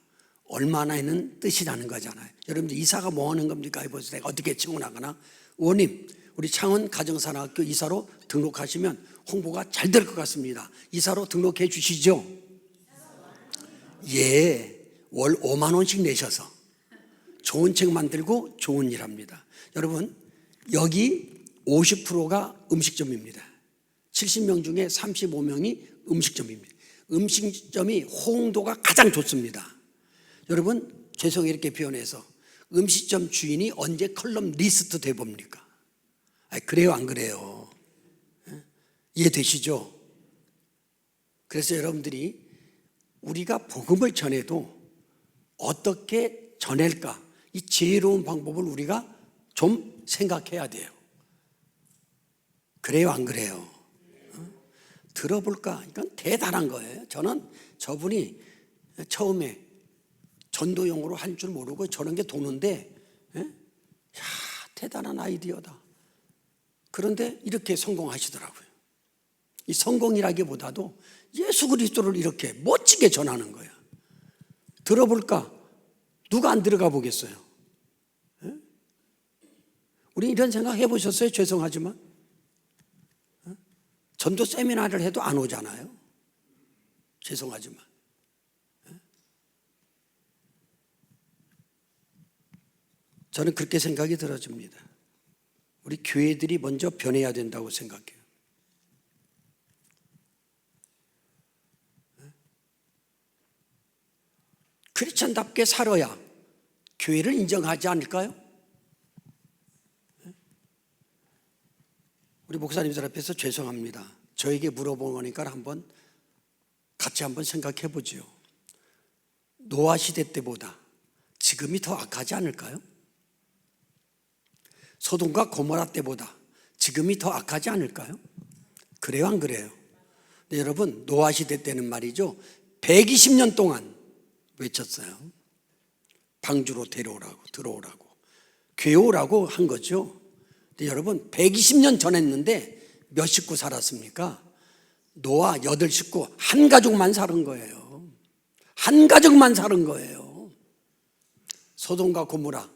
얼마나는 뜻이라는 거잖아요. 여러분들, 이사가 뭐 하는 겁니까? 해보세요. 내가 어떻게 질문하거나, 의원님, 우리 창원 가정사랑학교 이사로 등록하시면 홍보가 잘 될 것 같습니다. 이사로 등록해 주시죠. 예, 월 5만 원씩 내셔서 좋은 책 만들고 좋은 일 합니다. 여러분, 여기 50%가 음식점입니다. 70명 중에 35명이 음식점입니다. 음식점이 호응도가 가장 좋습니다. 여러분, 죄송해요 이렇게 표현해서, 음식점 주인이 언제 컬럼 리스트 돼봅니까? 그래요, 안 그래요? 이해되시죠? 그래서 여러분들이 우리가 복음을 전해도 어떻게 전할까, 이 지혜로운 방법을 우리가 좀 생각해야 돼요. 그래요, 안 그래요? 들어볼까? 이건 대단한 거예요. 저는 저분이 처음에 전도용으로 할 줄 모르고 저런 게 도는데, 야, 대단한 아이디어다. 그런데 이렇게 성공하시더라고요. 이 성공이라기보다도 예수 그리스도를 이렇게 멋지게 전하는 거야. 들어볼까? 누가 안 들어가 보겠어요? 우리 이런 생각 해보셨어요? 죄송하지만 전도 세미나를 해도 안 오잖아요. 죄송하지만. 저는 그렇게 생각이 들어집니다. 우리 교회들이 먼저 변해야 된다고 생각해요. 크리스천답게 살아야 교회를 인정하지 않을까요? 우리 목사님들 앞에서 죄송합니다. 저에게 물어보니까 같이 한번 생각해 보지요. 노아 시대 때보다 지금이 더 악하지 않을까요? 소돔과 고모라 때보다 지금이 더 악하지 않을까요? 그래요, 안 그래요? 근데 여러분, 노아 시대 때는 말이죠, 120년 동안 외쳤어요. 방주로 들어오라고 괴오라고 한 거죠. 근데 여러분, 120년 전했는데 몇 식구 살았습니까? 노아 8식구, 한 가족만 사는 거예요. 한 가족만 사는 거예요. 소돔과 고모라,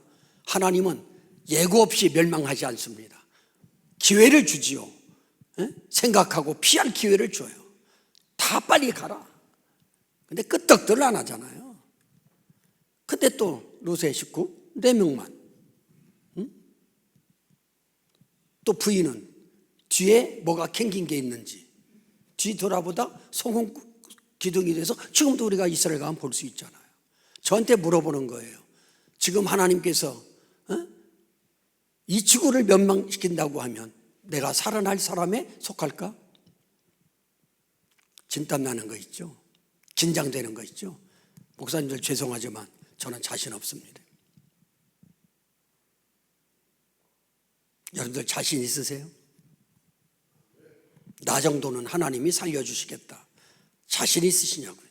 하나님은 예고 없이 멸망하지 않습니다. 기회를 주지요. 생각하고 피할 기회를 줘요. 다 빨리 가라. 근데 끄떡들 안 하잖아요. 근데 또 롯의 식구 4명만. 또 부인은 뒤에 뭐가 캥긴 게 있는지 뒤 돌아보다 소금 기둥이 돼서 지금도 우리가 이스라엘 가면 볼 수 있잖아요. 저한테 물어보는 거예요. 지금 하나님께서 이 지구를 멸망시킨다고 하면 내가 살아날 사람에 속할까? 진땀 나는 거 있죠. 긴장되는 거 있죠. 목사님들 죄송하지만 저는 자신 없습니다. 여러분들 자신 있으세요? 나 정도는 하나님이 살려주시겠다. 자신 있으시냐고요?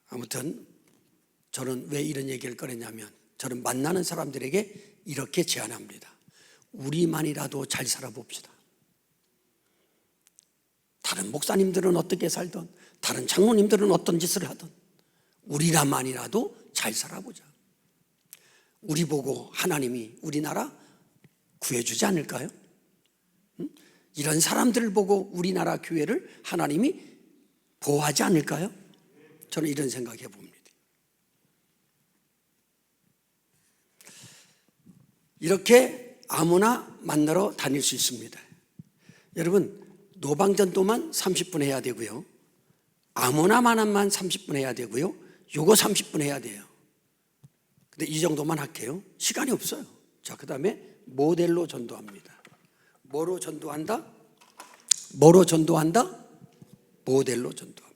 아무튼 저는 왜 이런 얘기를 꺼냈냐면, 저는 만나는 사람들에게 이렇게 제안합니다. 우리만이라도 잘 살아봅시다. 다른 목사님들은 어떻게 살든, 다른 장로님들은 어떤 짓을 하든 우리만이라도 잘 살아보자. 우리 보고 하나님이 우리나라 구해주지 않을까요? 이런 사람들을 보고 우리나라 교회를 하나님이 보호하지 않을까요? 저는 이런 생각해 봅니다. 이렇게 아무나 만나러 다닐 수 있습니다. 여러분, 노방전도만 30분 해야 되고요, 아무나 만남만 30분 해야 되고요, 요거 30분 해야 돼요. 근데 이 정도만 할게요. 시간이 없어요. 자, 그 다음에 모델로 전도합니다. 뭐로 전도한다? 뭐로 전도한다? 모델로 전도합니다.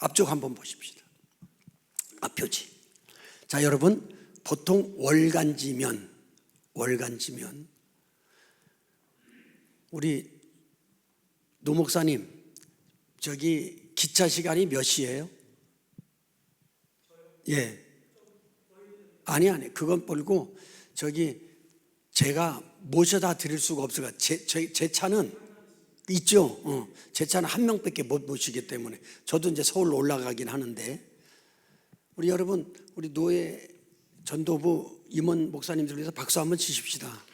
앞쪽 한번 보십시다. 앞표지. 자, 여러분, 보통 월간지면 우리 노 목사님, 저기 기차 시간이 몇 시예요? 예. 아니 그건 뻘고, 저기 제가 모셔다 드릴 수가 없어요. 제 차는 있죠. 제 차는 한 명밖에 못 모시기 때문에 저도 이제 서울로 올라가긴 하는데, 우리 여러분, 우리 노예 전도부 임원 목사님들 위해서 박수 한번 치십시다.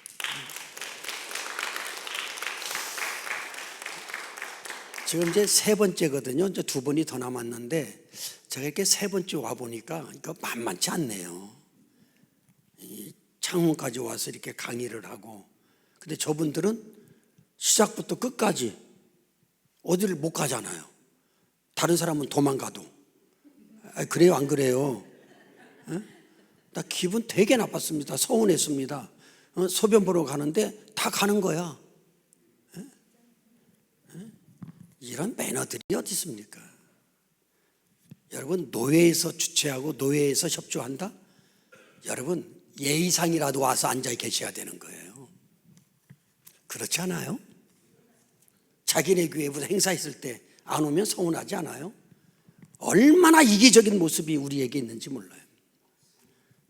지금 이제 3번째거든요. 이제 2번이 더 남았는데, 제가 이렇게 3번째 와 보니까 이거 만만치 않네요. 창원까지 와서 이렇게 강의를 하고, 근데 저분들은 시작부터 끝까지 어디를 못 가잖아요. 다른 사람은 도망가도. 그래요, 안 그래요? 나 기분 되게 나빴습니다. 서운했습니다. 소변 보러 가는데 다 가는 거야. 이런 매너들이 어디 있습니까? 여러분, 노예에서 주최하고 노예에서 협조한다? 여러분, 예의상이라도 와서 앉아 계셔야 되는 거예요. 그렇지 않아요? 자기네 교회 무슨 행사 있을 때 안 오면 서운하지 않아요? 얼마나 이기적인 모습이 우리에게 있는지 몰라요.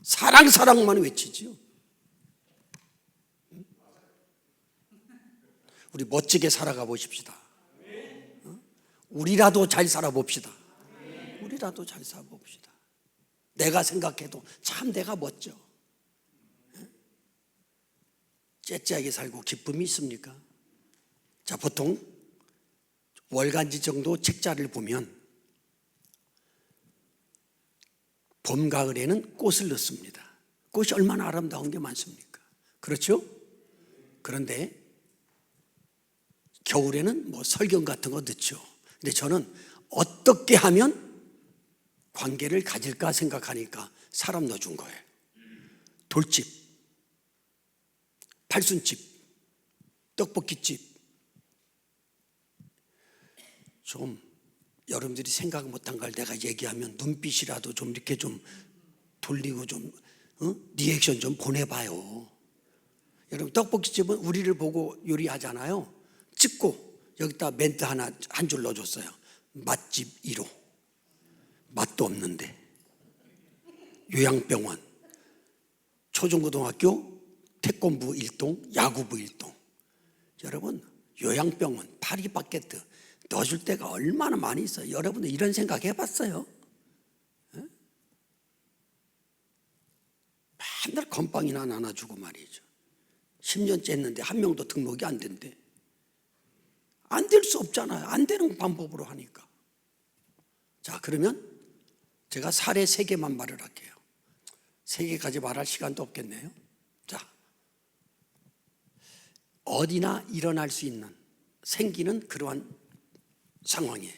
사랑만 외치지요. 우리 멋지게 살아가 보십시다. 우리라도 잘 살아봅시다. 우리라도 잘 살아봅시다. 내가 생각해도 참 내가 멋져. 째째하게 살고 기쁨이 있습니까? 자, 보통 월간지 정도 책자를 보면 봄, 가을에는 꽃을 넣습니다. 꽃이 얼마나 아름다운 게 많습니까? 그렇죠? 그런데 겨울에는 뭐 설경 같은 거 넣죠. 근데 저는 어떻게 하면 관계를 가질까 생각하니까 사람 넣어준 거예요. 돌집, 팔순집, 떡볶이집. 좀 여러분들이 생각 못한 걸 내가 얘기하면 눈빛이라도 좀 이렇게 좀 돌리고 좀 리액션 좀 보내봐요. 여러분, 떡볶이집은 우리를 보고 요리하잖아요. 찍고 여기다 멘트 하나 한 줄 넣어줬어요. 맛집 1호. 맛도 없는데. 요양병원, 초중고등학교, 태권부 1동, 야구부 1동. 여러분, 요양병원, 파리바게뜨 넣어줄 때가 얼마나 많이 있어요. 여러분들 이런 생각 해봤어요? 맨날 건빵이나 나눠주고 말이죠. 10년째 했는데 한 명도 등록이 안 된대. 안 될 수 없잖아요. 안 되는 방법으로 하니까. 자, 그러면 제가 사례 3개만 말을 할게요. 3개까지 말할 시간도 없겠네요. 자, 어디나 일어날 수 있는, 생기는 그러한 상황이에요.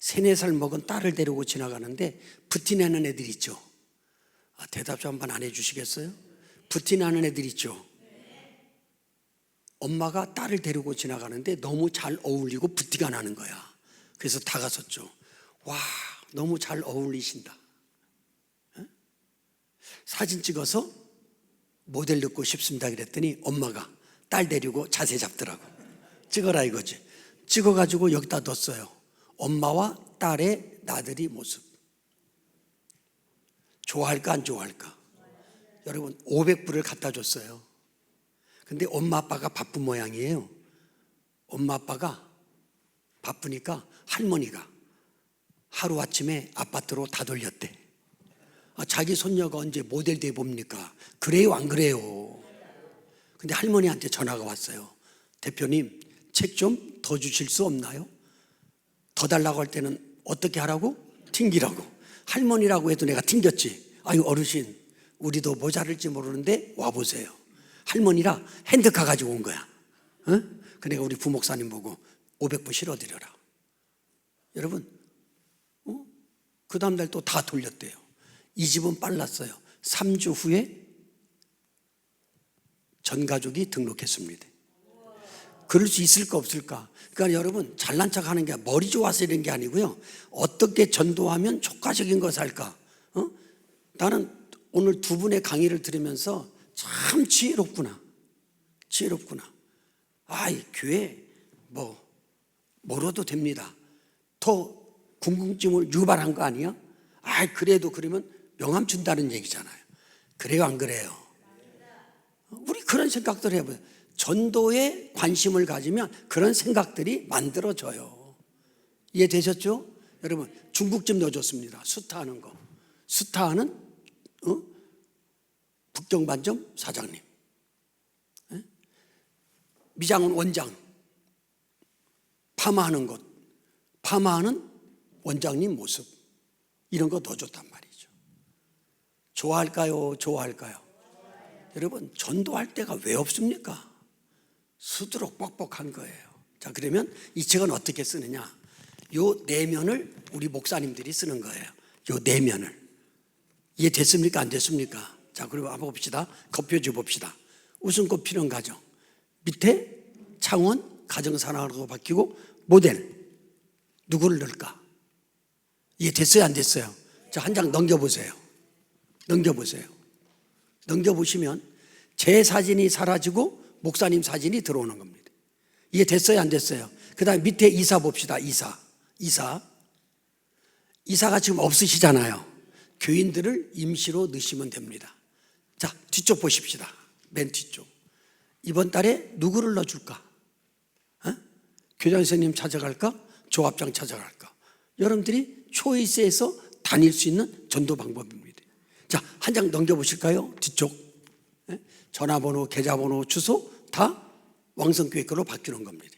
3, 4살 먹은 딸을 데리고 지나가는데 부티내는 애들 있죠. 대답 좀 한번 안 해주시겠어요? 부티나는 애들 있죠. 엄마가 딸을 데리고 지나가는데 너무 잘 어울리고 부티가 나는 거야. 그래서 다가섰죠. 와, 너무 잘 어울리신다. 사진 찍어서 모델 넣고 싶습니다 그랬더니 엄마가 딸 데리고 자세 잡더라고. 찍어라 이거지. 찍어가지고 여기다 뒀어요. 엄마와 딸의 나들이 모습. 좋아할까 안 좋아할까? 여러분, 500불을 갖다 줬어요. 근데 엄마 아빠가 바쁜 모양이에요. 엄마 아빠가 바쁘니까 할머니가 하루아침에 아파트로 다 돌렸대. 자기 손녀가 언제 모델 돼 봅니까? 그래요 안 그래요? 근데 할머니한테 전화가 왔어요. 대표님, 책 좀 더 주실 수 없나요? 더 달라고 할 때는 어떻게 하라고? 튕기라고. 할머니라고 해도 내가 튕겼지. 아유, 어르신, 우리도 모자랄지 모르는데 와보세요. 할머니라 핸드카 가지고 온 거야. 그러니까 우리 부목사님 보고 500불 실어드려라. 여러분, 그 다음날 또 다 돌렸대요. 이 집은 빨랐어요. 3주 후에 전 가족이 등록했습니다. 그럴 수 있을까 없을까? 그러니까 여러분, 잘난 척 하는 게 머리 좋아서 이런 게 아니고요. 어떻게 전도하면 효과적인 것을 할까? 나는 오늘 두 분의 강의를 들으면서 참 지혜롭구나. 이 교회 멀어도 됩니다. 더 궁금증을 유발한 거 아니야? 그래도 그러면 명함 준다는 얘기잖아요. 그래요 안 그래요? 우리 그런 생각들 해봐요. 전도에 관심을 가지면 그런 생각들이 만들어져요. 이해되셨죠? 여러분, 중국집 넣어줬습니다. 수타하는 거. 수타하는 북경반점 사장님, 미장원 원장, 파마하는 것, 파마하는 원장님 모습, 이런 거 넣어줬단 말이죠. 좋아할까요? 여러분, 전도할 때가 왜 없습니까? 수두룩 뻑뻑한 거예요. 자, 그러면 이 책은 어떻게 쓰느냐? 요 내면을 우리 목사님들이 쓰는 거예요. 요 내면을. 이해됐습니까? 안 됐습니까? 자, 그리고 한번 봅시다. 겉표지 봅시다. 웃음꽃 피는 가정. 밑에 창원 가정산하로 바뀌고 모델. 누구를 넣을까? 이해됐어요? 안 됐어요? 자, 한 장 넘겨보세요. 넘겨보시면 제 사진이 사라지고 목사님 사진이 들어오는 겁니다. 이해됐어요? 안 됐어요? 그 다음에 밑에 이사 봅시다. 이사가 지금 없으시잖아요. 교인들을 임시로 넣으시면 됩니다. 자, 뒤쪽 보십시다. 맨 뒤쪽. 이번 달에 누구를 넣어줄까? 교장 선생님 찾아갈까? 조합장 찾아갈까? 여러분들이 초이스에서 다닐 수 있는 전도 방법입니다. 자, 한 장 넘겨보실까요? 뒤쪽. 전화번호, 계좌번호, 주소 다 왕성교회 거로 바뀌는 겁니다.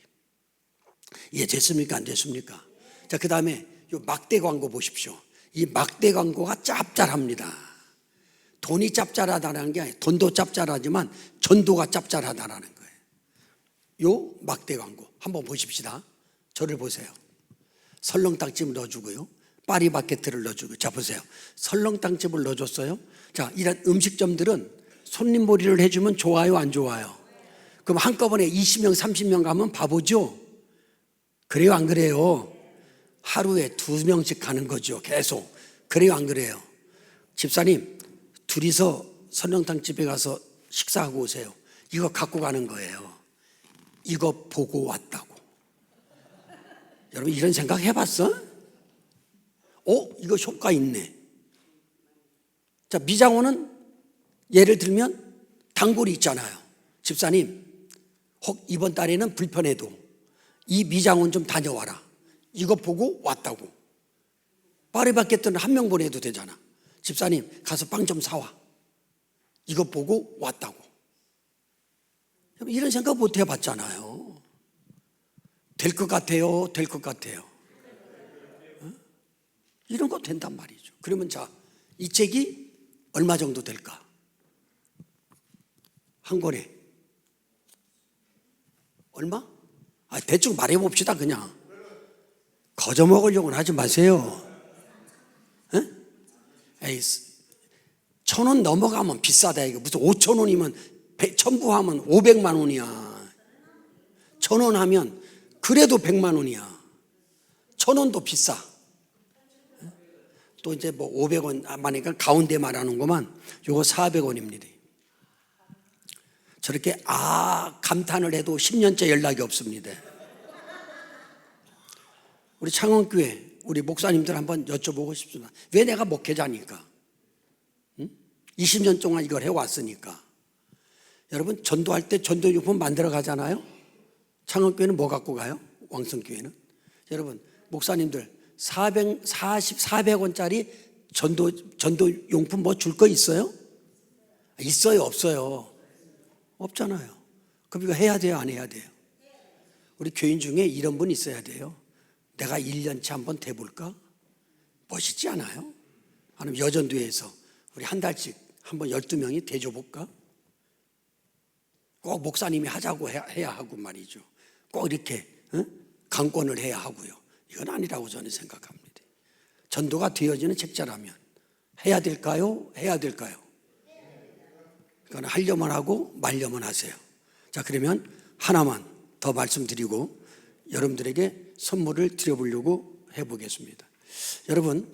이해됐습니까? 안 됐습니까? 자, 그 다음에 이 막대 광고 보십시오. 이 막대 광고가 짭짤합니다. 돈이 짭짤하다는 게 아니라 돈도 짭짤하지만 전도가 짭짤하다는 거예요. 요 막대 광고 한번 보십시다. 저를 보세요. 설렁탕집을 넣어주고요. 파리바게뜨를 넣어주고요. 자, 보세요. 설렁탕집을 넣어줬어요. 자, 이런 음식점들은 손님 몰이를 해주면 좋아요, 안 좋아요? 그럼 한꺼번에 20명, 30명 가면 바보죠? 그래요, 안 그래요? 하루에 2명씩 가는 거죠, 계속. 그래요, 안 그래요? 집사님, 둘이서 설렁탕 집에 가서 식사하고 오세요. 이거 갖고 가는 거예요. 이거 보고 왔다고. 여러분 이런 생각 해봤어? 이거 효과 있네. 자, 미장원은 예를 들면 단골이 있잖아요. 집사님, 혹 이번 달에는 불편해도 이 미장원 좀 다녀와라. 이거 보고 왔다고. 파리바게뜨는 한 명 보내도 되잖아. 집사님, 가서 빵 좀 사와. 이거 보고 왔다고. 이런 생각 못 해봤잖아요. 될 것 같아요? 될 것 같아요? 이런 거 된단 말이죠. 그러면 자, 이 책이 얼마 정도 될까? 한 권에 얼마? 대충 말해봅시다. 그냥 거저먹으려고는 하지 마세요. 에이, 1,000원 넘어가면 비싸다. 이거 무슨 5,000원이면 첨부하면 500만 원이야. 1,000원 하면 그래도 100만 원이야. 1,000원도 비싸. 또 이제 뭐 500원 하니까 가운데 말하는구만. 요거 400원입니다. 저렇게 감탄을 해도 10년째 연락이 없습니다. 우리 창원교회 우리 목사님들 한번 여쭤보고 싶습니다. 왜 내가 목회자니까 20년 동안 이걸 해왔으니까. 여러분 전도할 때 전도용품 만들어 가잖아요. 창원교회는 뭐 갖고 가요? 왕성교회는. 여러분 목사님들 400원짜리 전도용품 뭐 줄 거 있어요? 있어요? 없어요? 없잖아요. 그럼 이거 해야 돼요? 안 해야 돼요? 우리 교인 중에 이런 분 있어야 돼요. 내가 1년치 한번 대볼까? 멋있지 않아요? 아니면 여전도에서 우리 한 달씩 한번 12명이 대줘볼까? 꼭 목사님이 하자고 해야 하고 말이죠. 꼭 이렇게 강권을 해야 하고요. 이건 아니라고 저는 생각합니다. 전도가 되어지는 책자라면 해야 될까요? 해야 될까요? 그건 하려면 하고 말려면 하세요. 자, 그러면 하나만 더 말씀드리고 여러분들에게 선물을 드려보려고 해보겠습니다. 여러분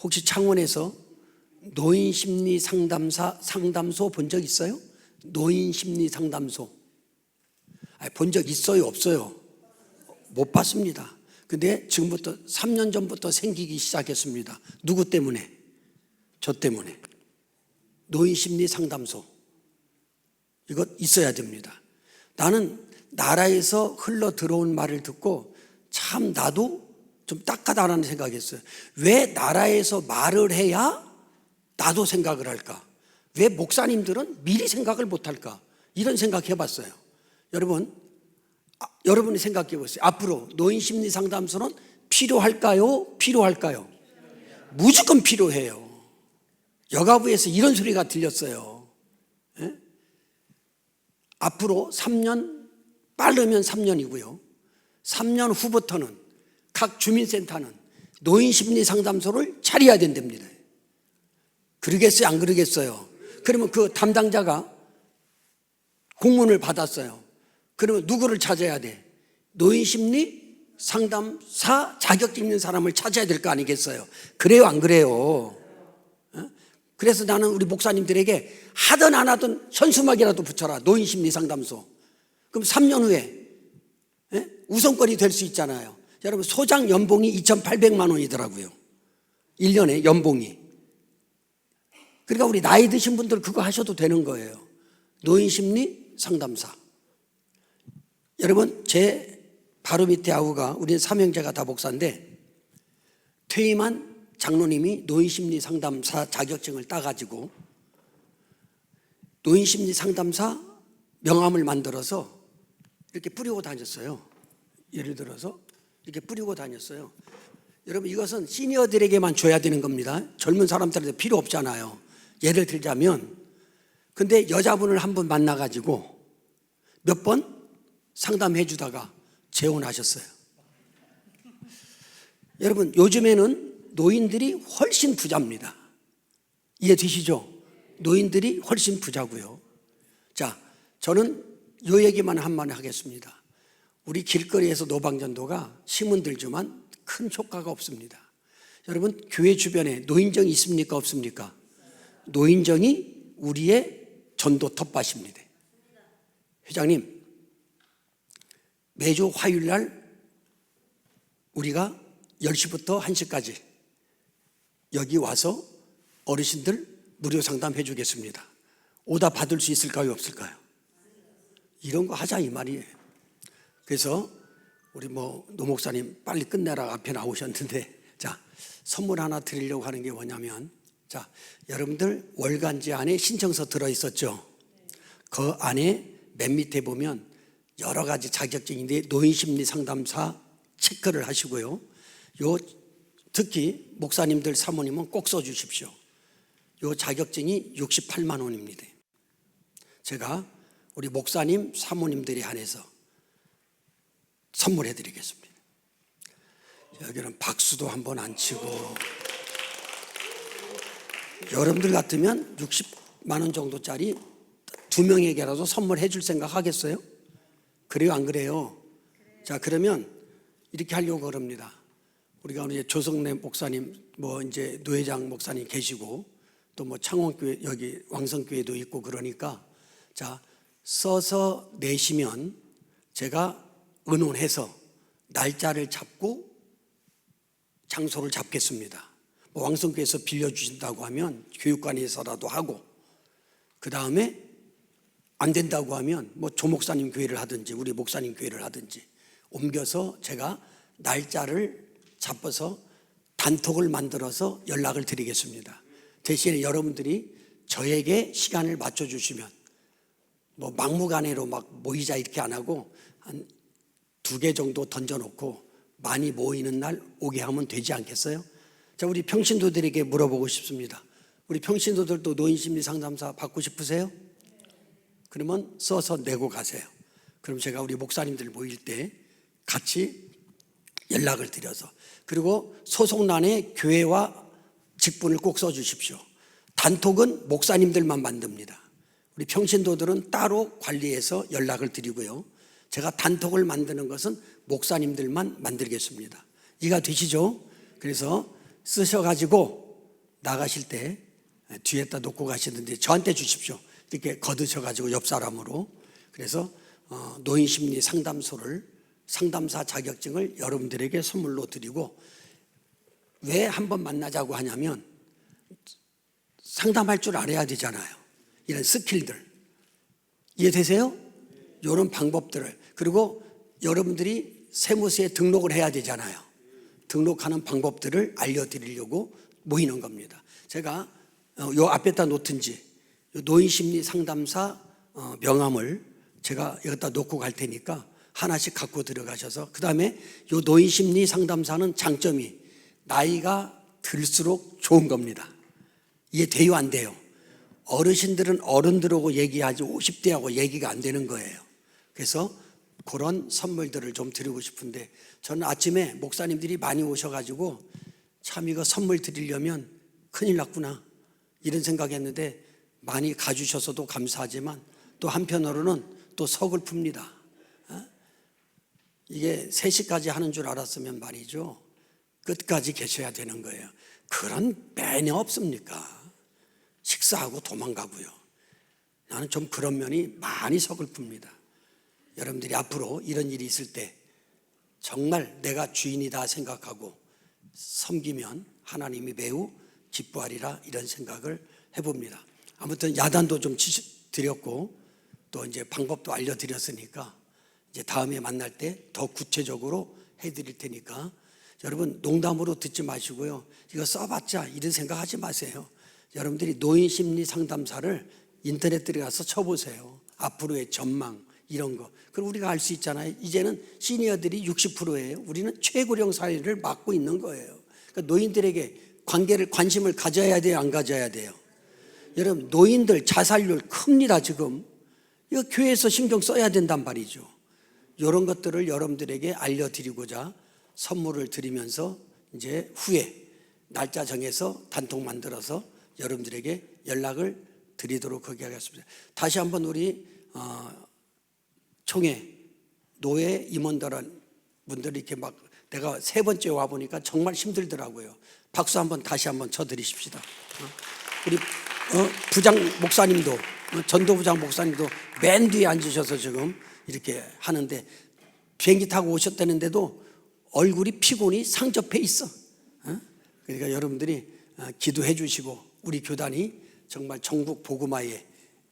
혹시 창원에서 노인심리상담소 본 적 있어요? 노인심리상담소 본 적 있어요? 없어요? 못 봤습니다. 근데 지금부터 3년 전부터 생기기 시작했습니다. 누구 때문에? 저 때문에. 노인심리상담소 이거 있어야 됩니다. 나는 나라에서 흘러 들어온 말을 듣고 참 나도 좀 딱하다라는 생각했어요. 왜 나라에서 말을 해야 나도 생각을 할까? 왜 목사님들은 미리 생각을 못할까? 이런 생각 해봤어요. 여러분이 생각해 보세요. 앞으로 노인심리상담소는 필요할까요? 필요할까요? 무조건 필요해요. 여가부에서 이런 소리가 들렸어요. 예? 앞으로 3년, 빠르면 3년이고요. 3년 후부터는 각 주민센터는 노인심리상담소를 차려야 된답니다. 그러겠어요? 안 그러겠어요? 그러면 그 담당자가 공문을 받았어요. 그러면 누구를 찾아야 돼? 노인심리 상담사 자격증 있는 사람을 찾아야 될 거 아니겠어요? 그래요? 안 그래요? 그래서 나는 우리 목사님들에게 하든 안 하든 현수막이라도 붙여라. 노인심리 상담소. 그럼 3년 후에 우선권이 될 수 있잖아요. 여러분 소장 연봉이 2,800만 원이더라고요. 1년에 연봉이. 그러니까 우리 나이 드신 분들 그거 하셔도 되는 거예요. 노인심리 상담사. 여러분 제 바로 밑에 아우가 우리는 삼형제가 다 목사인데 퇴임한 장로님이 노인심리 상담사 자격증을 따가지고 노인심리 상담사 명함을 만들어서 이렇게 뿌리고 다녔어요. 예를 들어서 이렇게 뿌리고 다녔어요. 여러분 이것은 시니어들에게만 줘야 되는 겁니다. 젊은 사람들한테 필요 없잖아요. 예를 들자면 근데 여자분을 한 분 만나가지고 몇 번 상담해 주다가 재혼하셨어요. 여러분 요즘에는 노인들이 훨씬 부자입니다. 이해되시죠? 노인들이 훨씬 부자고요. 자, 저는 이 얘기만 한마디 하겠습니다. 우리 길거리에서 노방전도가 힘은 들지만 큰 효과가 없습니다. 여러분 교회 주변에 노인정이 있습니까? 없습니까? 노인정이 우리의 전도 텃밭입니다. 회장님, 매주 화요일날 우리가 10시부터 1시까지 여기 와서 어르신들 무료 상담해 주겠습니다. 오다 받을 수 있을까요, 없을까요? 이런 거 하자 이 말이에요. 그래서 우리 노 목사님 빨리 끝내라 앞에 나오셨는데, 자, 선물 하나 드리려고 하는 게 뭐냐면, 자, 여러분들 월간지 안에 신청서 들어있었죠? 그 안에 맨 밑에 보면 여러 가지 자격증인데 노인심리 상담사 체크를 하시고요. 특히 목사님들 사모님은 꼭 써주십시오. 요 자격증이 68만 원입니다. 제가 우리 목사님 사모님들이 한해서 선물해 드리겠습니다. 여기는 박수도 한번 안 치고, 여러분들 같으면 60만 원 정도짜리 2명에게라도 선물해 줄 생각 하겠어요? 그래요, 안 그래요? 자, 그러면 이렇게 하려고 그럽니다. 우리가 이제 조성래 목사님, 이제 노회장 목사님 계시고, 또 창원교회, 여기 왕성교회도 있고 그러니까, 자, 써서 내시면 제가 의논해서 날짜를 잡고 장소를 잡겠습니다. 왕성교회에서 빌려주신다고 하면 교육관에서라도 하고, 그 다음에 안 된다고 하면 조 목사님 교회를 하든지 우리 목사님 교회를 하든지 옮겨서 제가 날짜를 잡아서 단톡을 만들어서 연락을 드리겠습니다. 대신에 여러분들이 저에게 시간을 맞춰주시면 막무가내로 막 모이자 이렇게 안 하고 한 2개 정도 던져놓고 많이 모이는 날 오게 하면 되지 않겠어요? 자, 우리 평신도들에게 물어보고 싶습니다. 우리 평신도들도 노인심리 상담사 받고 싶으세요? 그러면 써서 내고 가세요. 그럼 제가 우리 목사님들 모일 때 같이 연락을 드려서, 그리고 소속란에 교회와 직분을 꼭 써주십시오. 단톡은 목사님들만 만듭니다. 우리 평신도들은 따로 관리해서 연락을 드리고요. 제가 단톡을 만드는 것은 목사님들만 만들겠습니다. 이해가 되시죠? 그래서 쓰셔가지고 나가실 때 뒤에다 놓고 가시는데 저한테 주십시오. 이렇게 거두셔가지고 옆 사람으로. 그래서 노인심리 상담사 자격증을 여러분들에게 선물로 드리고, 왜 한번 만나자고 하냐면 상담할 줄 알아야 되잖아요. 이런 스킬들 이해되세요? 이런 방법들을, 그리고 여러분들이 세무서에 등록을 해야 되잖아요. 등록하는 방법들을 알려드리려고 모이는 겁니다. 제가 요 앞에다 놓든지 노인심리 상담사 명함을 제가 여기다 놓고 갈 테니까 하나씩 갖고 들어가셔서, 그 다음에 요 노인심리 상담사는 장점이 나이가 들수록 좋은 겁니다. 이해돼요, 안 돼요? 어르신들은 어른들하고 얘기하지 50대하고 얘기가 안 되는 거예요. 그래서 그런 선물들을 좀 드리고 싶은데, 저는 아침에 목사님들이 많이 오셔가지고 참 이거 선물 드리려면 큰일 났구나 이런 생각했는데, 많이 가주셔서도 감사하지만 또 한편으로는 또 서글픕니다. 이게 3시까지 하는 줄 알았으면 말이죠, 끝까지 계셔야 되는 거예요. 그런 매너 없습니까? 식사하고 도망가고요. 나는 좀 그런 면이 많이 서글픕니다. 여러분들이 앞으로 이런 일이 있을 때 정말 내가 주인이다 생각하고 섬기면 하나님이 매우 기뻐하리라, 이런 생각을 해봅니다. 아무튼 야단도 좀 드렸고 또 이제 방법도 알려드렸으니까 이제 다음에 만날 때 더 구체적으로 해드릴 테니까 여러분 농담으로 듣지 마시고요. 이거 써봤자 이런 생각하지 마세요. 여러분들이 노인심리 상담사를 인터넷 들어가서 쳐보세요. 앞으로의 전망 이런 거. 그럼 우리가 알 수 있잖아요. 이제는 시니어들이 60%예요. 우리는 최고령 사회를 맡고 있는 거예요. 그러니까 노인들에게 관심을 가져야 돼요, 안 가져야 돼요? 여러분 노인들 자살률 큽니다. 지금 이거 교회에서 신경 써야 된단 말이죠. 이런 것들을 여러분들에게 알려드리고자 선물을 드리면서 이제 후에 날짜 정해서 단톡 만들어서 여러분들에게 연락을 드리도록 하겠습니다. 다시 한번 우리 총회 노회 임원들이 이렇게 막, 내가 3번째 와보니까 정말 힘들더라고요. 박수 한번 다시 한번 쳐드리십시다. 우리 부장 목사님도 전도부장 목사님도 맨 뒤에 앉으셔서 지금 이렇게 하는데 비행기 타고 오셨다는데도 얼굴이 피곤이 상접해 있어. 그러니까 여러분들이 기도해 주시고 우리 교단이 정말 전국 복음화에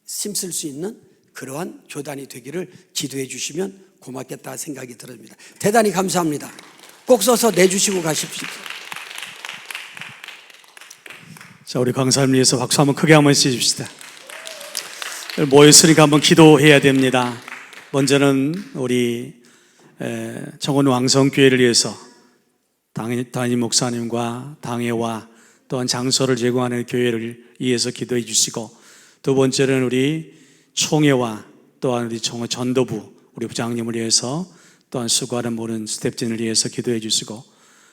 힘쓸 수 있는 그러한 교단이 되기를 기도해 주시면 고맙겠다 생각이 들습니다. 대단히 감사합니다. 꼭 써서 내주시고 가십시오. 자, 우리 강사님 위해서 박수 한번 크게 한번 치십시다. 모였으니까 한번 기도해야 됩니다. 먼저는 우리 청원 왕성교회를 위해서 담임 목사님과 당회와 또한 장소를 제공하는 교회를 위해서 기도해 주시고, 두 번째는 우리 총회와 또한 우리 총회 전도부 우리 부장님을 위해서 또한 수고하는 모든 스태프진을 위해서 기도해 주시고,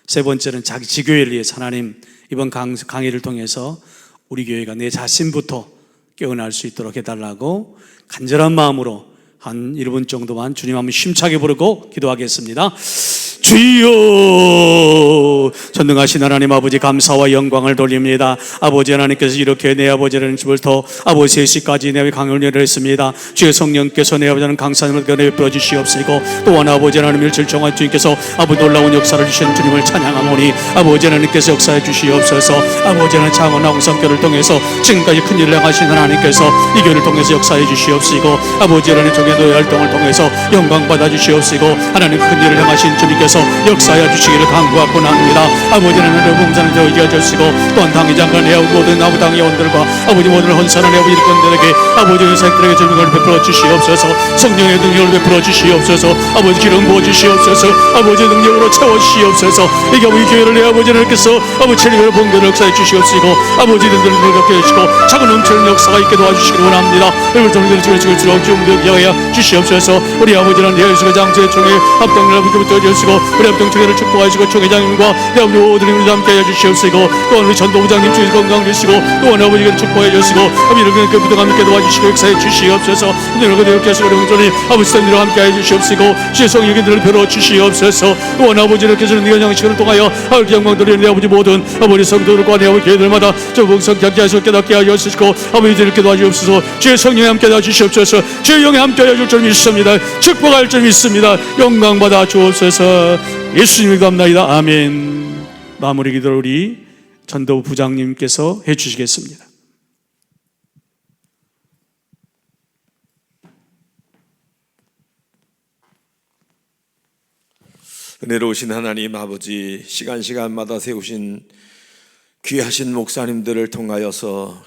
세 번째는 자기 지교회를 위해서 하나님 이번 강의를 통해서 우리 교회가 내 자신부터 깨어날 수 있도록 해달라고 간절한 마음으로 한 1분 정도만 주님 한번 힘차게 부르고 기도하겠습니다. 주여, 전능하신 하나님 아버지 감사와 영광을 돌립니다. 아버지 하나님께서 이렇게 내 아버지라는 집을터 아버지 3시까지 내 강을 열었습니다. 주의 성령께서 내 아버지는 강사님을 내베풀어 주시옵시고, 또한 아버지 하나님 일칠 정한 주님께서 아버지 놀라운 역사를 주신 주님을 찬양하오니 아버지 하나님께서 역사해 주시옵소서. 아버지 하나님 창원 왕성교를 통해서 지금까지 큰 일을 행하신 하나님께서 이 교회를 통해서 역사해 주시옵시고, 아버지 하나님 종교노예 활동을 통해서 영광 받아 주시옵시고, 하나님 큰 일을 행하신 주님께서 역사하여 주시기를 간구하고 납니다. 아버지 하나님 봉사는 되어 이어주시고, 또한 당회장과 내 모든 아버지 당회원들과 아버지 모든 헌사는 내 아버지 일꾼들에게 아버지 은사들에게 주님을 베풀어 주시옵소서. 성령의 능력을 베풀어 주시옵소서. 아버지 기름 부어 주시옵소서. 아버지 능력으로 채워 주시옵소서. 이게 우리 교회를 내 아버지 하나님께서 아버지 천리교회 봉교를 역사해 주시옵시고, 아버지들 능력해 주시고 차고 넘치는 역사가 있게 도와주시기를 원합니다. 여러분 정들을 주시고 주옵하여 주시옵소서. 우리 아버지는 내 예수가 장수의 총회 합당을 아버지부터 주시고, 우리 합동총회를 축복하시고 총회장님과 내 아버지 모든 분들 함께 해주시옵시고, 또한 우리 전도부장님 주의 건강 주시고, 또한 아버지를 축복해 주시고, 아버지 이렇게 그 부담 함께 도와주시고 역사해 주시옵소서. 이렇게 해서 우리 형제님 아버지 선생님과 함께 해주시옵시고, 주의 성령님들을 벼러 주시옵소서. 또한 아버지 이렇게 해서 네 양식을 통하여 하늘의 영광 돌리는 내 아버지 모든 아버지 성도들과 내 아버지 교회들마다 저 봉성 경제에서 깨닫게 하여 주시고, 아버지 이렇게 도와주옵소서. 주의 성령이 함께 해주시옵소서. 주의 영이 함께 해줄 줄 믿습니다. 축복할 줄 믿습니다. 영광 받아 주옵소서. 예수님이 감사합니다. 아멘. 마무리 기도를 우리 전도부 부장님께서 해주시겠습니다. 은혜로우신 하나님 아버지, 시간마다 세우신 귀하신 목사님들을 통하여서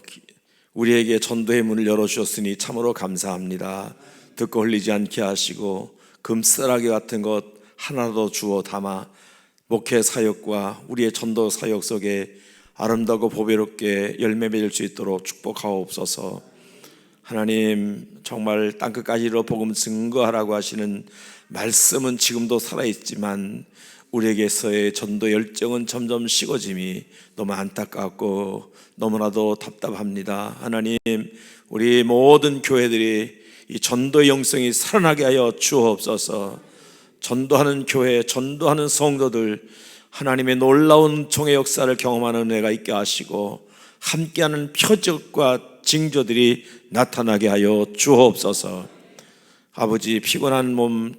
우리에게 전도의 문을 열어주셨으니 참으로 감사합니다. 듣고 흘리지 않게 하시고 금쓰라기 같은 것 하나도 주워 담아 목회 사역과 우리의 전도 사역 속에 아름다고 보배롭게 열매 맺을 수 있도록 축복하옵소서. 하나님, 정말 땅끝까지 이르러 복음 증거하라고 하시는 말씀은 지금도 살아있지만 우리에게서의 전도 열정은 점점 식어짐이 너무 안타깝고 너무나도 답답합니다. 하나님, 우리 모든 교회들이 이 전도의 영성이 살아나게 하여 주옵소서. 전도하는 교회, 전도하는 성도들, 하나님의 놀라운 총의 역사를 경험하는 은혜가 있게 하시고 함께하는 표적과 징조들이 나타나게 하여 주옵소서. 아버지, 피곤한 몸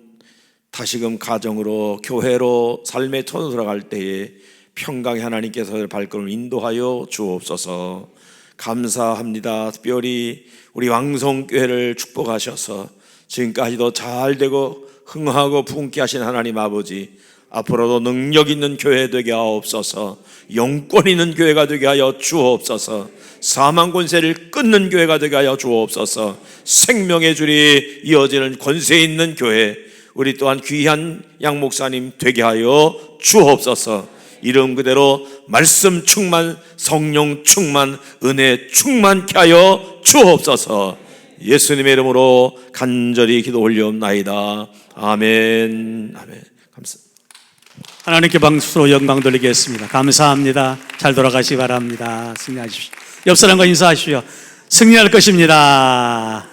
다시금 가정으로 교회로 삶의 터로 들어갈 때에 평강의 하나님께서 발걸음을 인도하여 주옵소서. 감사합니다. 특별히 우리 왕성교회를 축복하셔서 지금까지도 잘되고 흥하고 부흥케 하신 하나님 아버지, 앞으로도 능력 있는 교회 되게 하옵소서. 영권 있는 교회가 되게 하여 주옵소서. 사망 권세를 끊는 교회가 되게 하여 주옵소서. 생명의 줄이 이어지는 권세 있는 교회, 우리 또한 귀한 양 목사님 되게 하여 주옵소서. 이름 그대로 말씀 충만, 성령 충만, 은혜 충만케 하여 주옵소서. 예수님의 이름으로 간절히 기도 올려옵나이다. 아멘. 아멘. 감사합니다. 하나님께 박수로 영광 돌리겠습니다. 감사합니다. 잘 돌아가시기 바랍니다. 승리하십시오. 옆 사람과 인사하시오. 승리할 것입니다.